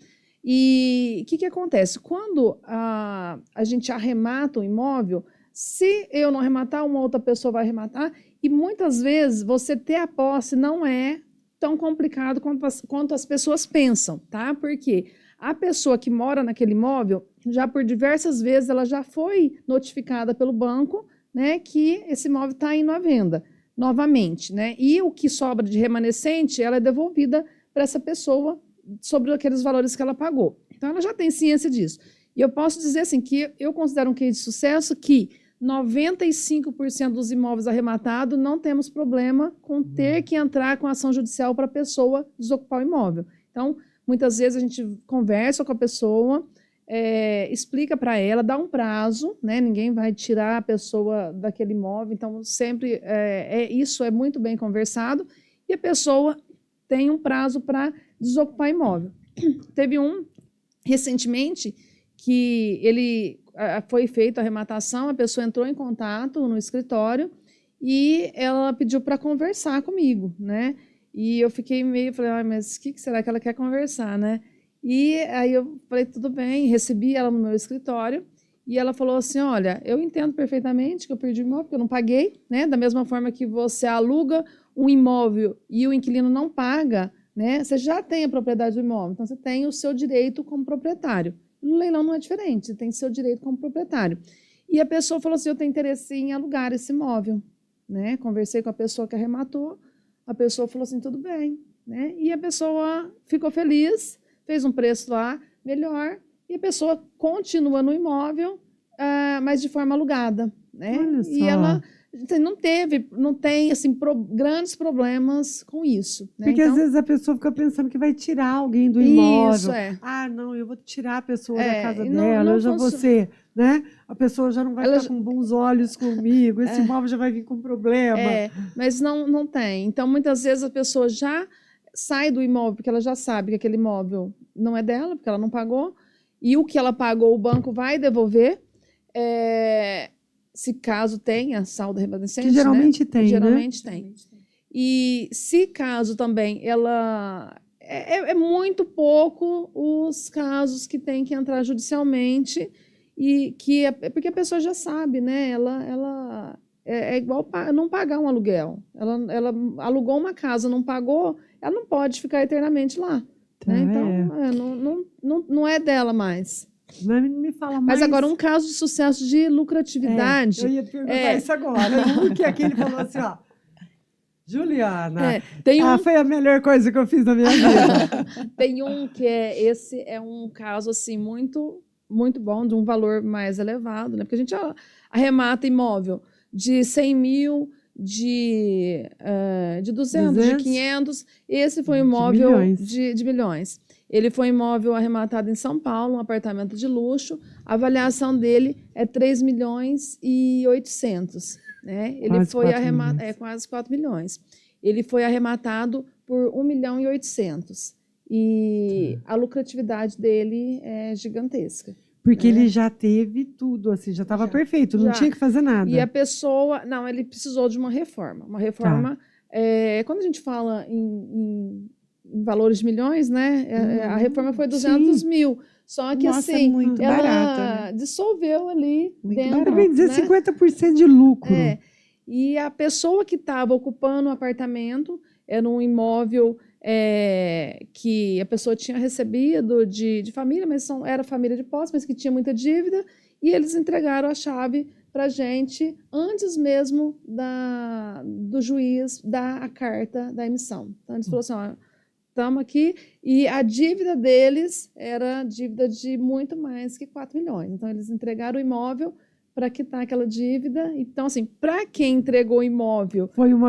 E o que acontece? Quando a gente arremata o imóvel, se eu não arrematar, uma outra pessoa vai arrematar, e muitas vezes você ter a posse não é tão complicado quanto as pessoas pensam, tá? Porque a pessoa que mora naquele imóvel, já por diversas vezes, ela já foi notificada pelo banco, né, que esse imóvel está indo à venda novamente, né? E o que sobra de remanescente, ela é devolvida para essa pessoa sobre aqueles valores que ela pagou. Então, ela já tem ciência disso. E eu posso dizer assim que eu considero um case de sucesso que 95% dos imóveis arrematados não temos problema com ter que entrar com ação judicial para a pessoa desocupar o imóvel. Então, muitas vezes a gente conversa com a pessoa, explica para ela, dá um prazo, né? Ninguém vai tirar a pessoa daquele imóvel, então sempre isso é muito bem conversado, e a pessoa tem um prazo para desocupar imóvel. Teve recentemente, que ele foi feita a arrematação, a pessoa entrou em contato no escritório e ela pediu para conversar comigo, né? E eu fiquei falei, mas o que será que ela quer conversar, né? E aí eu falei, tudo bem, recebi ela no meu escritório e ela falou assim, olha, eu entendo perfeitamente que eu perdi o imóvel, porque eu não paguei, né? Da mesma forma que você aluga um imóvel e o inquilino não paga, né? Você já tem a propriedade do imóvel, então você tem o seu direito como proprietário. No leilão não é diferente, você tem seu direito como proprietário. E a pessoa falou assim, eu tenho interesse em alugar esse imóvel, né? Conversei com a pessoa que arrematou, a pessoa falou assim, tudo bem, né? E a pessoa ficou feliz, fez um preço lá melhor, e a pessoa continua no imóvel, mas de forma alugada, né? Olha só. E ela não tem assim, grandes problemas com isso, né? Porque então, às vezes a pessoa fica pensando que vai tirar alguém do imóvel. Isso, Ah, não, eu vou tirar a pessoa da casa e dela, eu já vou ser, né? A pessoa já não vai Ela ficar com bons olhos comigo, esse imóvel já vai vir com problema. Mas não tem. Então, muitas vezes a pessoa já sai do imóvel, porque ela já sabe que aquele imóvel não é dela, porque ela não pagou, e o que ela pagou, o banco vai devolver, se caso tenha saldo remanescente, Que geralmente né? tem, geralmente né? tem. E se caso também ela... É muito pouco os casos que tem que entrar judicialmente, e porque a pessoa já sabe, né? Ela é igual não pagar um aluguel. Ela alugou uma casa, não pagou, ela não pode ficar eternamente lá. Tá, né? Então, não é dela mais. Mas me fala mais. Mas agora, um caso de sucesso de lucratividade. Eu ia te perguntar isso agora. Um que aquele falou assim, ó. Juliana, foi a melhor coisa que eu fiz na minha vida. Tem que esse é um caso assim muito, muito bom, de um valor mais elevado, né? Porque a gente arremata imóvel de 100 mil, de 200, de 500. Esse foi um imóvel de milhões. Ele foi um imóvel arrematado em São Paulo, um apartamento de luxo. A avaliação dele é 3 milhões e 800. Né? Ele foi arrematado, quase 4 milhões. Ele foi arrematado por 1 milhão e 800. E a lucratividade dele é gigantesca. Porque ele já teve tudo, assim, já estava perfeito, não tinha que fazer nada. E a pessoa... Não, ele precisou de uma reforma. Uma reforma... quando a gente fala em valores de milhões, né? A reforma foi 200 mil. Só que, assim, muito ela barato, né? dissolveu ali muito dentro. Barato, bem dizer, né? 50% de lucro. E a pessoa que estava ocupando o apartamento era um imóvel que a pessoa tinha recebido de família, mas era família de posse, mas que tinha muita dívida, e eles entregaram a chave para a gente, antes mesmo do juiz dar a carta da emissão. Então, eles falaram assim, ó, estamos aqui, e a dívida deles era dívida de muito mais que 4 milhões. Então, eles entregaram o imóvel para quitar aquela dívida. Então, assim, para quem entregou o imóvel, foi um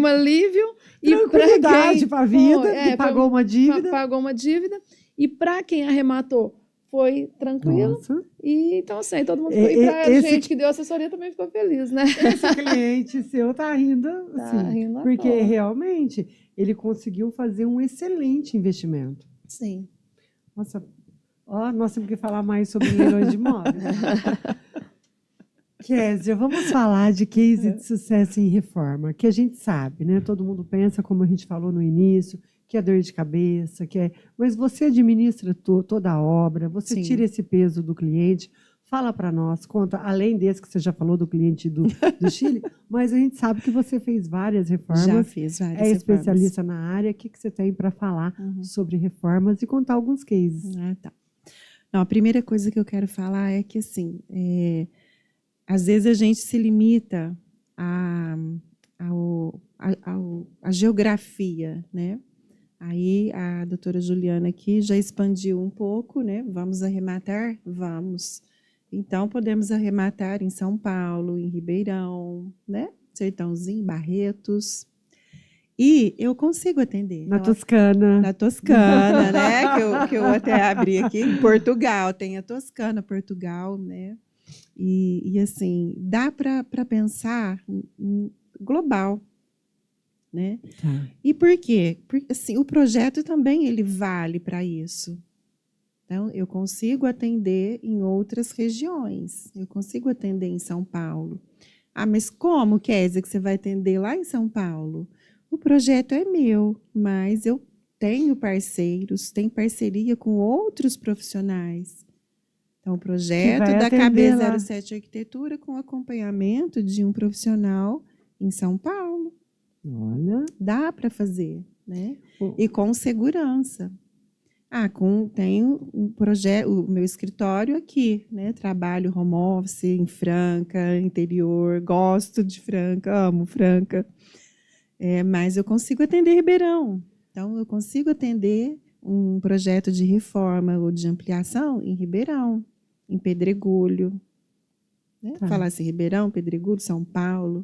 alívio. Tranquilidade para a vida, que pagou uma dívida. Pagou uma dívida. E para quem arrematou, foi tranquilo. Nossa. E então, assim, todo mundo ficou. E para a gente que deu assessoria também ficou feliz, né? Esse cliente seu tá rindo, assim, porque realmente ele conseguiu fazer um excelente investimento. Sim. Nossa, nós temos que falar mais sobre leilões de imóveis. Kézia, vamos falar de case de sucesso em reforma, que a gente sabe, né? Todo mundo pensa, como a gente falou no início, que é dor de cabeça, mas você administra toda a obra, você tira esse peso do cliente. Fala para nós, conta, além desse que você já falou do cliente do Chile, mas a gente sabe que você fez várias reformas. Já fiz várias reformas. É especialista na área. O que você tem para falar sobre reformas e contar alguns cases? Tá. Não, a primeira coisa que eu quero falar é que, assim, às vezes a gente se limita à geografia, né? Aí a doutora Juliana aqui já expandiu um pouco, né? Vamos arrematar? Vamos. Então, podemos arrematar em São Paulo, em Ribeirão, né? Sertãozinho, Barretos. E eu consigo atender. Na Toscana. Na Toscana, né? Que eu até abri aqui. Em Portugal, tem a Toscana, Portugal, né? E assim, dá para pensar global, né? E por quê? Porque assim, o projeto também ele vale para isso. Então, eu consigo atender em outras regiões. Eu consigo atender em São Paulo. Ah, mas como, Kézia, que você vai atender lá em São Paulo? O projeto é meu, mas eu tenho parceiros, tenho parceria com outros profissionais. Então, o projeto da KB 07 Arquitetura com acompanhamento de um profissional em São Paulo. Olha. Dá para fazer, né? E com segurança. Tenho um projeto, o meu escritório aqui, né? Trabalho home office em Franca, interior, gosto de Franca, amo Franca. Mas eu consigo atender Ribeirão. Então, eu consigo atender um projeto de reforma ou de ampliação em Ribeirão, em Pedregulho. Né? Falasse Ribeirão, Pedregulho, São Paulo,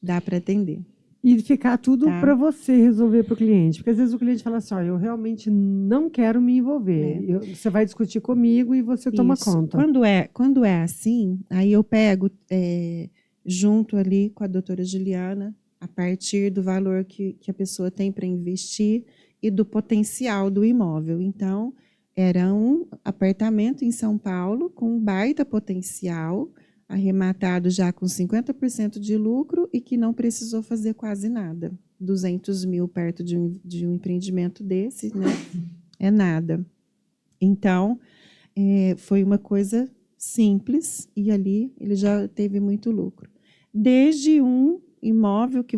dá para atender. E ficar tudo para você resolver para o cliente. Porque às vezes o cliente fala assim, eu realmente não quero me envolver. Você vai discutir comigo e você toma conta. Quando é assim, aí eu pego junto ali com a doutora Juliana, a partir do valor que a pessoa tem para investir e do potencial do imóvel. Então, era um apartamento em São Paulo com um baita potencial, arrematado já com 50% de lucro e que não precisou fazer quase nada. 200 mil perto de um empreendimento desse, né? É nada. Então, foi uma coisa simples e ali ele já teve muito lucro. Desde um imóvel que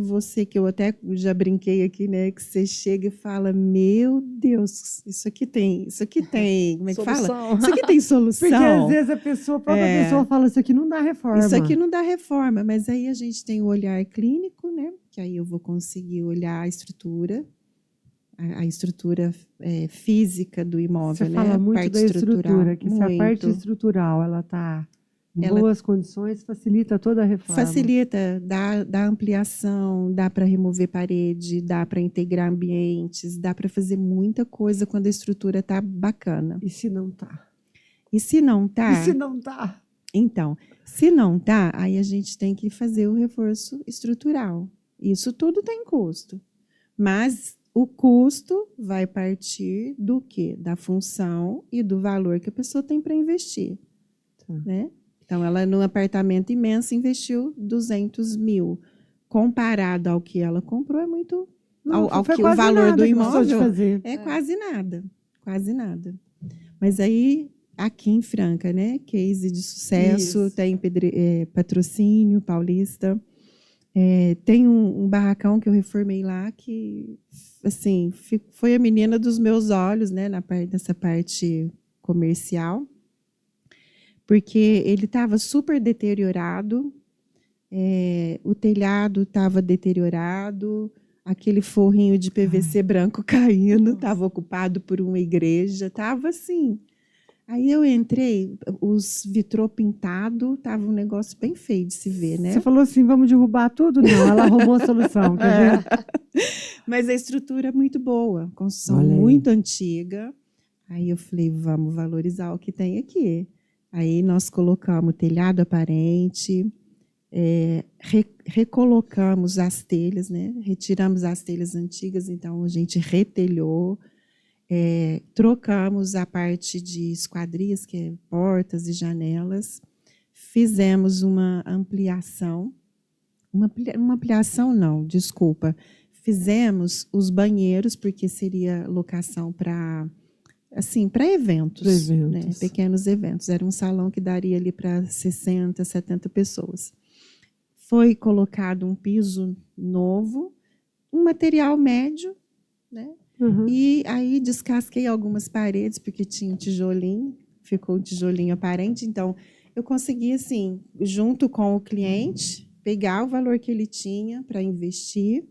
eu até já brinquei aqui, né? Que você chega e fala, meu Deus, isso aqui tem, como é que fala? Isso aqui tem solução. Porque às vezes a própria pessoa fala, isso aqui não dá reforma. Isso aqui não dá reforma, mas aí a gente tem o olhar clínico, né? Que aí eu vou conseguir olhar a estrutura física do imóvel, você né? Fala muito da estrutura, que se a parte estrutural ela está em boas condições, facilita toda a reforma. Facilita, dá ampliação, dá para remover parede, dá para integrar ambientes, dá para fazer muita coisa quando a estrutura está bacana. E se não está? E se não está? E se não está? Então, se não está, aí a gente tem que fazer o reforço estrutural. Isso tudo tem custo. Mas o custo vai partir do quê? Da função e do valor que a pessoa tem para investir. Né? Então, ela, num apartamento imenso, investiu 200 mil. Comparado ao que ela comprou, é muito... o valor do imóvel é quase nada. Quase nada. Mas aí, aqui em Franca, né? Case de sucesso, tem Patrocínio Paulista. Tem um barracão que eu reformei lá que, assim, foi a menina dos meus olhos, né? Nessa parte comercial. porque ele estava super deteriorado, o telhado estava deteriorado, aquele forrinho de PVC branco caindo, estava ocupado por uma igreja, estava assim. Aí eu entrei, os vitrô pintado, estava um negócio bem feio de se ver, né? Você falou assim, vamos derrubar tudo? Não, ela arrumou a solução, quer ver? Mas a estrutura é muito boa, construção Olha aí. muito antiga. Aí eu falei, vamos valorizar o que tem aqui. Aí nós colocamos telhado aparente, recolocamos as telhas, né? Retiramos as telhas antigas, então a gente retelhou, trocamos a parte de esquadrias, que é portas e janelas, fizemos uma ampliação, uma ampliação não, desculpa, fizemos os banheiros, porque seria locação para assim, para eventos, né? Pequenos eventos. Era um salão que daria ali para 60, 70 pessoas. Foi colocado um piso novo, um material médio, né? Uhum. E aí descasquei algumas paredes, porque tinha um tijolinho, ficou um tijolinho aparente. Então, eu consegui, assim, junto com o cliente, pegar o valor que ele tinha para investir.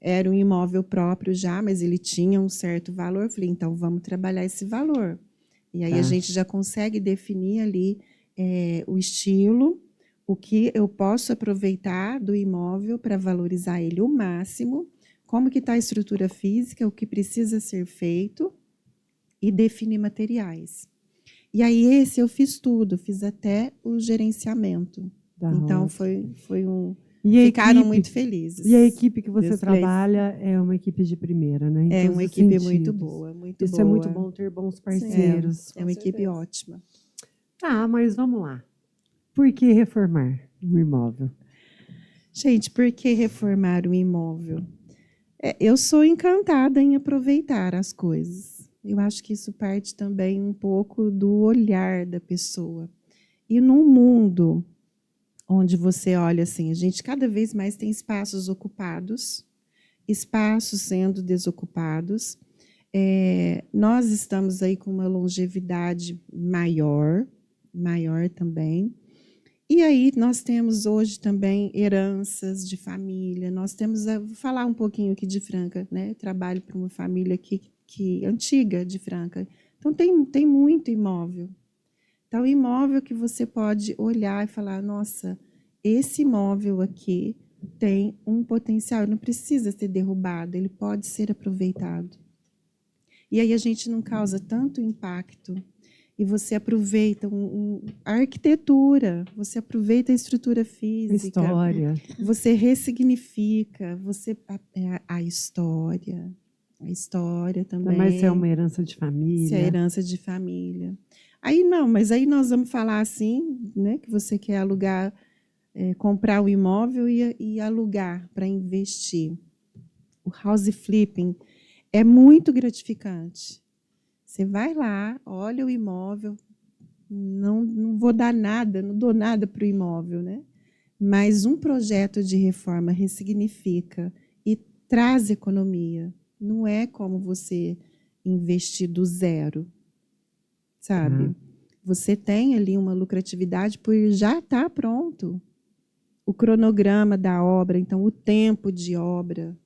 Era um imóvel próprio já, mas ele tinha um certo valor. Eu falei, então vamos trabalhar esse valor. E aí a gente já consegue definir ali o estilo, o que eu posso aproveitar do imóvel para valorizar ele o máximo, como que está a estrutura física, o que precisa ser feito e definir materiais. E aí esse eu fiz tudo, fiz até o gerenciamento. Então foi um... Ficaram muito felizes. E a equipe que você trabalha é uma equipe de primeira, né? É uma equipe muito boa, muito Isso boa. é muito bom ter bons parceiros. É uma equipe ótima. Tá, mas vamos lá. Por que reformar um imóvel? Gente, por que reformar um imóvel? Eu sou encantada em aproveitar as coisas. Eu acho que isso parte também um pouco do olhar da pessoa. E num mundo onde você olha assim, a gente cada vez mais tem espaços ocupados, espaços sendo desocupados. Nós estamos aí com uma longevidade maior também. E aí nós temos hoje também heranças de família. Nós temos, vou falar um pouquinho aqui de Franca, né? Trabalho para uma família que antiga de Franca. Então tem muito imóvel. Então, imóvel que você pode olhar e falar, nossa, esse imóvel aqui tem um potencial, não precisa ser derrubado, ele pode ser aproveitado. E aí a gente não causa tanto impacto. E você aproveita a arquitetura, você aproveita a estrutura física. A história. Você ressignifica, a história. A história também. Mas se é uma herança de família. Se é herança de família. Aí não, mas aí nós vamos falar assim, né, que você quer alugar, comprar o imóvel e alugar para investir. O house flipping é muito gratificante. Você vai lá, olha o imóvel, não vou dar nada, não dou nada para o imóvel, né? Mas um projeto de reforma ressignifica e traz economia. Não é como você investir do zero. Sabe? Você tem ali uma lucratividade por já estar pronto. O cronograma da obra, então o tempo de obra.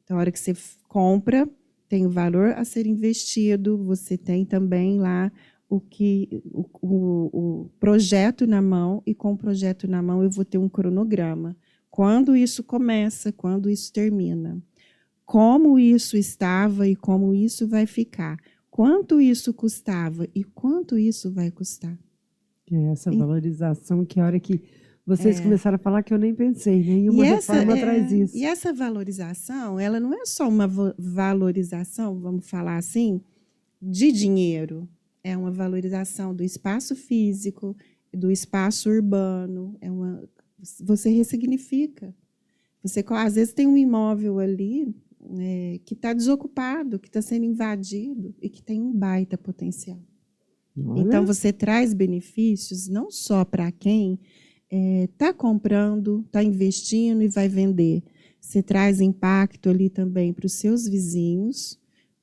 Então, a hora que você compra, tem o valor a ser investido, você tem também lá o projeto na mão, e com o projeto na mão eu vou ter um cronograma. Quando isso começa, quando isso termina. Como isso estava e como isso vai ficar. Quanto isso custava e quanto isso vai custar. Essa valorização, que a hora que vocês começaram a falar que eu nem pensei, né? E uma reforma traz isso. E essa valorização, ela não é só uma valorização, vamos falar assim, de dinheiro. É uma valorização do espaço físico, do espaço urbano. Você ressignifica. Você, às vezes, tem um imóvel ali que está desocupado, que está sendo invadido e que tem um baita potencial. Olha. Então, você traz benefícios não só para quem está comprando, está investindo e vai vender. Você traz impacto ali também para os seus vizinhos,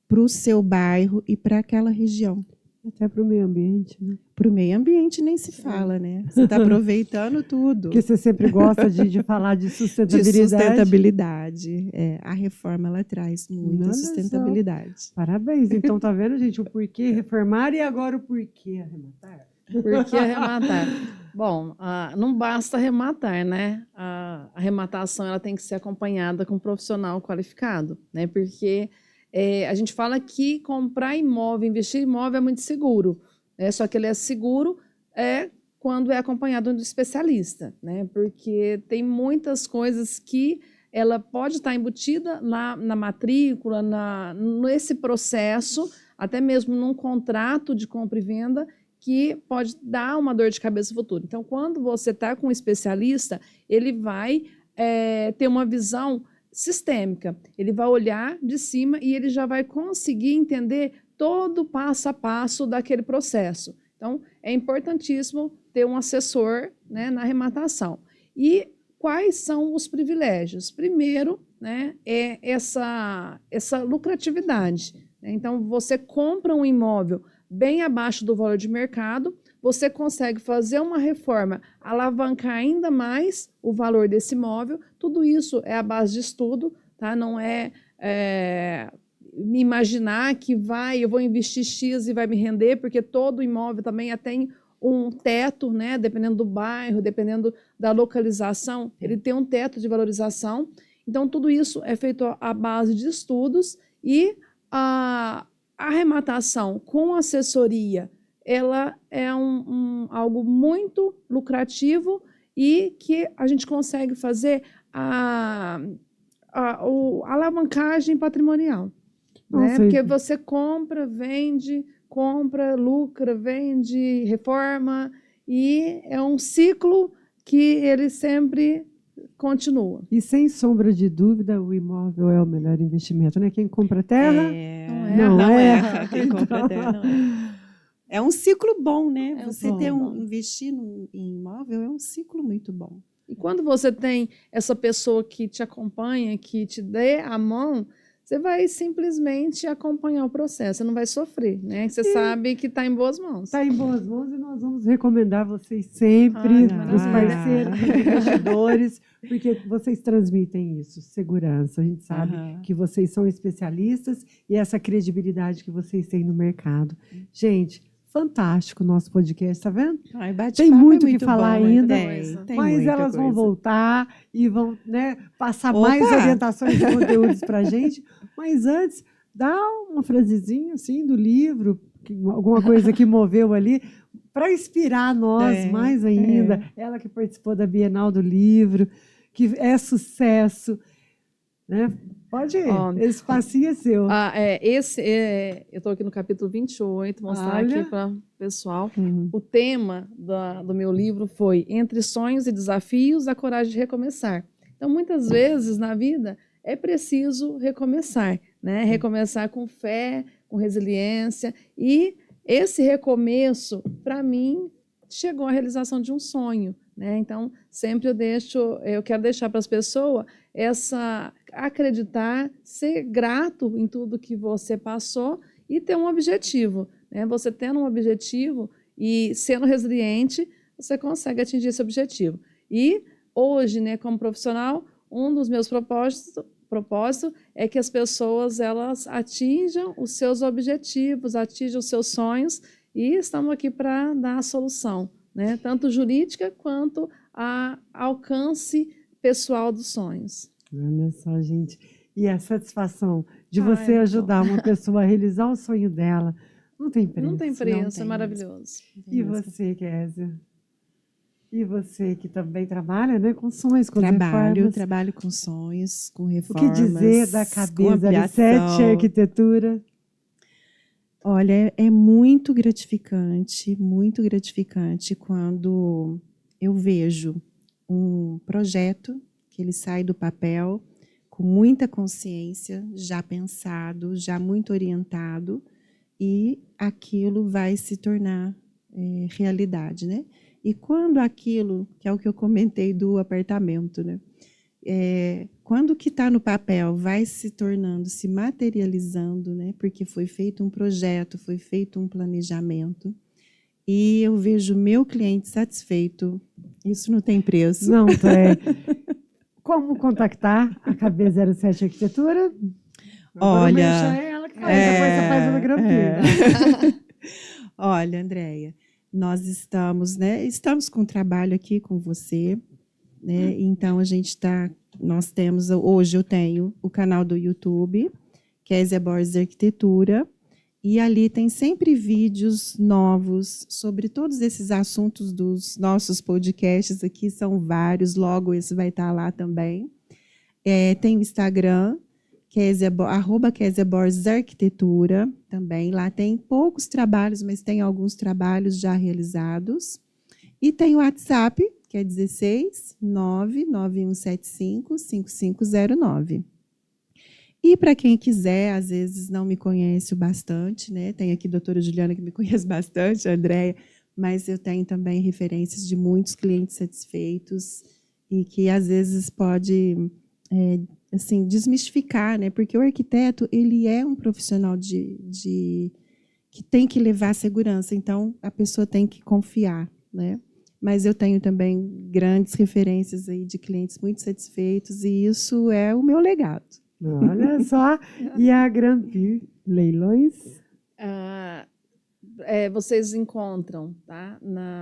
para o seu bairro e para aquela região. Até para o meio ambiente, né? Para o meio ambiente nem se fala, né? Você está aproveitando tudo. Porque você sempre gosta de falar de De sustentabilidade. sustentabilidade. A reforma, ela traz muita Olha sustentabilidade. Parabéns. Então, tá vendo, gente, o porquê reformar e agora o porquê arrematar? Por que arrematar? Bom, não basta arrematar, né? A arrematação ela tem que ser acompanhada com um profissional qualificado, né? Porque a gente fala que comprar imóvel, investir em imóvel é muito seguro, né? Só que ele é seguro quando é acompanhado de um especialista, né? Porque tem muitas coisas que ela pode estar embutida na matrícula, nesse processo, até mesmo num contrato de compra e venda, que pode dar uma dor de cabeça futura. Então, quando você está com um especialista, ele vai ter uma visão sistêmica. Ele vai olhar de cima e ele já vai conseguir entender todo o passo a passo daquele processo. Então, é importantíssimo ter um assessor, né, na arrematação. E quais são os privilégios? Primeiro, né, é essa lucratividade. Né? Então, você compra um imóvel bem abaixo do valor de mercado, você consegue fazer uma reforma, alavancar ainda mais o valor desse imóvel. Tudo isso é a base de estudo, tá? Não me imaginar que eu vou investir X e vai me render, porque todo imóvel também tem um teto, né? Dependendo do bairro, dependendo da localização, ele tem um teto de valorização. Então, tudo isso é feito à base de estudos e a arrematação com assessoria, ela é algo muito lucrativo e que a gente consegue fazer a alavancagem patrimonial. Né? Porque você compra, vende, lucra, vende, reforma, e é um ciclo que ele sempre continua. E sem sombra de dúvida, o imóvel é o melhor investimento, né? Quem compra terra não é. Quem compra terra não é. É um ciclo bom, né? Você investir em imóvel é um ciclo muito bom. E quando você tem essa pessoa que te acompanha, que te dê a mão, você vai simplesmente acompanhar o processo, você não vai sofrer, né? Você sabe que está em boas mãos. Está em boas mãos e nós vamos recomendar vocês sempre para os parceiros, para os investidores, porque vocês transmitem isso, segurança. A gente sabe que vocês são especialistas e essa credibilidade que vocês têm no mercado. Gente, fantástico o nosso podcast, tá vendo? Tem muito o que falar ainda, mas elas vão voltar e vão, né, passar mais orientações e conteúdos para a gente. Mas antes, dá uma frasezinha assim do livro, alguma coisa que moveu ali, para inspirar nós mais ainda. Ela que participou da Bienal do Livro, que é sucesso, né? Pode ir, esse espacinho é seu. Eu estou aqui no capítulo 28, mostrar aqui para o pessoal. O tema do meu livro foi Entre Sonhos e Desafios, a Coragem de Recomeçar. Então, muitas vezes na vida é preciso recomeçar, né? Recomeçar com fé, com resiliência. E esse recomeço, para mim, chegou à realização de um sonho, né? Então, sempre eu quero deixar para as pessoas acreditar, ser grato em tudo que você passou e ter um objetivo, né? Você tendo um objetivo e sendo resiliente, você consegue atingir esse objetivo. E hoje, né, como profissional, um dos meus propósitos é que as pessoas elas atinjam os seus objetivos, atinjam os seus sonhos, e estamos aqui para dar a solução, né? Tanto jurídica quanto a alcance pessoal dos sonhos. Olha só, gente. E a satisfação de você ajudar uma pessoa a realizar o sonho dela, não tem preço. Não tem preço, é maravilhoso. E você, Kézia? E você que também trabalha, né, com sonhos, com reformas? Trabalho com sonhos, com reformas. O que dizer da cabeça da Sete Arquitetura? Olha, é muito gratificante quando eu vejo um projeto que ele sai do papel com muita consciência, já pensado, já muito orientado, e aquilo vai se tornar realidade, né? E quando aquilo, que é o que eu comentei do apartamento, né? quando o que está no papel vai se tornando, se materializando, né? Porque foi feito um projeto, foi feito um planejamento, e eu vejo o meu cliente satisfeito, isso não tem preço. Não tem. Como contactar a KB07 Arquitetura? Agora Olha, o merchan é ela que faz, depois você faz uma grampinha. Olha, Andréia, nós estamos com um trabalho aqui com você, né? Então hoje eu tenho o canal do YouTube, Kézia Borges Arquitetura, e ali tem sempre vídeos novos sobre todos esses assuntos dos nossos podcasts aqui, são vários, logo esse vai estar lá também. Tem o Instagram, @Kézia Borges Arquitetura, também. Lá tem poucos trabalhos, mas tem alguns trabalhos já realizados. E tem o WhatsApp, que é 16 99175 5509. E para quem quiser, às vezes não me conhece o bastante, né? Tem aqui a doutora Juliana que me conhece bastante, a Andréia, mas eu tenho também referências de muitos clientes satisfeitos e que às vezes pode assim, desmistificar, né? Porque o arquiteto ele é um profissional que tem que levar segurança, então a pessoa tem que confiar, né? Mas eu tenho também grandes referências aí de clientes muito satisfeitos e isso é o meu legado. Olha só. E a Grampi Leilões? Vocês encontram, tá?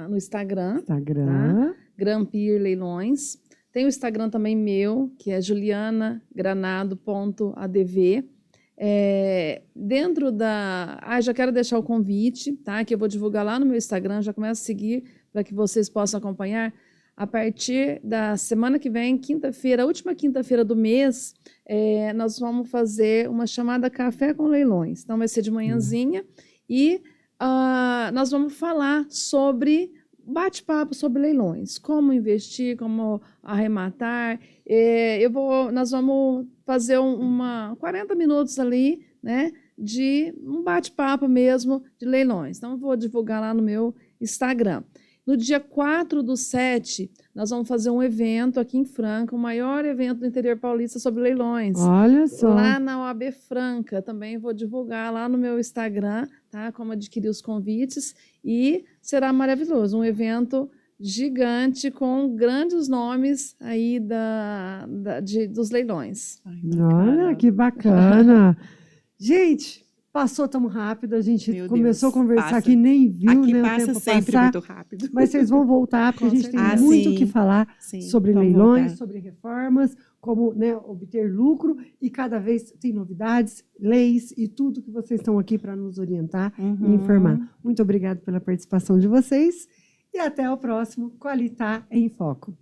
No Instagram. Instagram. Tá? Grampi Leilões. Tem o Instagram também meu, que é julianagranado.adv. Dentro da... já quero deixar o convite, tá? Que eu vou divulgar lá no meu Instagram, já começo a seguir para que vocês possam acompanhar. A partir da semana que vem, quinta-feira, a última quinta-feira do mês, nós vamos fazer uma chamada Café com Leilões. Então, vai ser de manhãzinha e nós vamos falar sobre bate-papo sobre leilões, como investir, como arrematar. Nós vamos fazer 40 minutos ali, né, de um bate-papo mesmo de leilões. Então, eu vou divulgar lá no meu Instagram. No dia 4/7, nós vamos fazer um evento aqui em Franca, o maior evento do interior paulista sobre leilões. Olha só. Lá na OAB Franca, também vou divulgar lá no meu Instagram, tá? Como adquirir os convites. E será maravilhoso, um evento gigante com grandes nomes aí dos leilões. Olha, que bacana. Gente, passou tão rápido, a gente começou a conversar aqui, nem viu, aqui né, passa o tempo sempre passar, muito rápido. mas vocês vão voltar, porque a gente tem muito o que falar sobre leilões, sobre reformas, como, né, obter lucro, e cada vez tem novidades, leis e tudo que vocês estão aqui para nos orientar e informar. Muito obrigada pela participação de vocês e até o próximo Qualitar em Foco.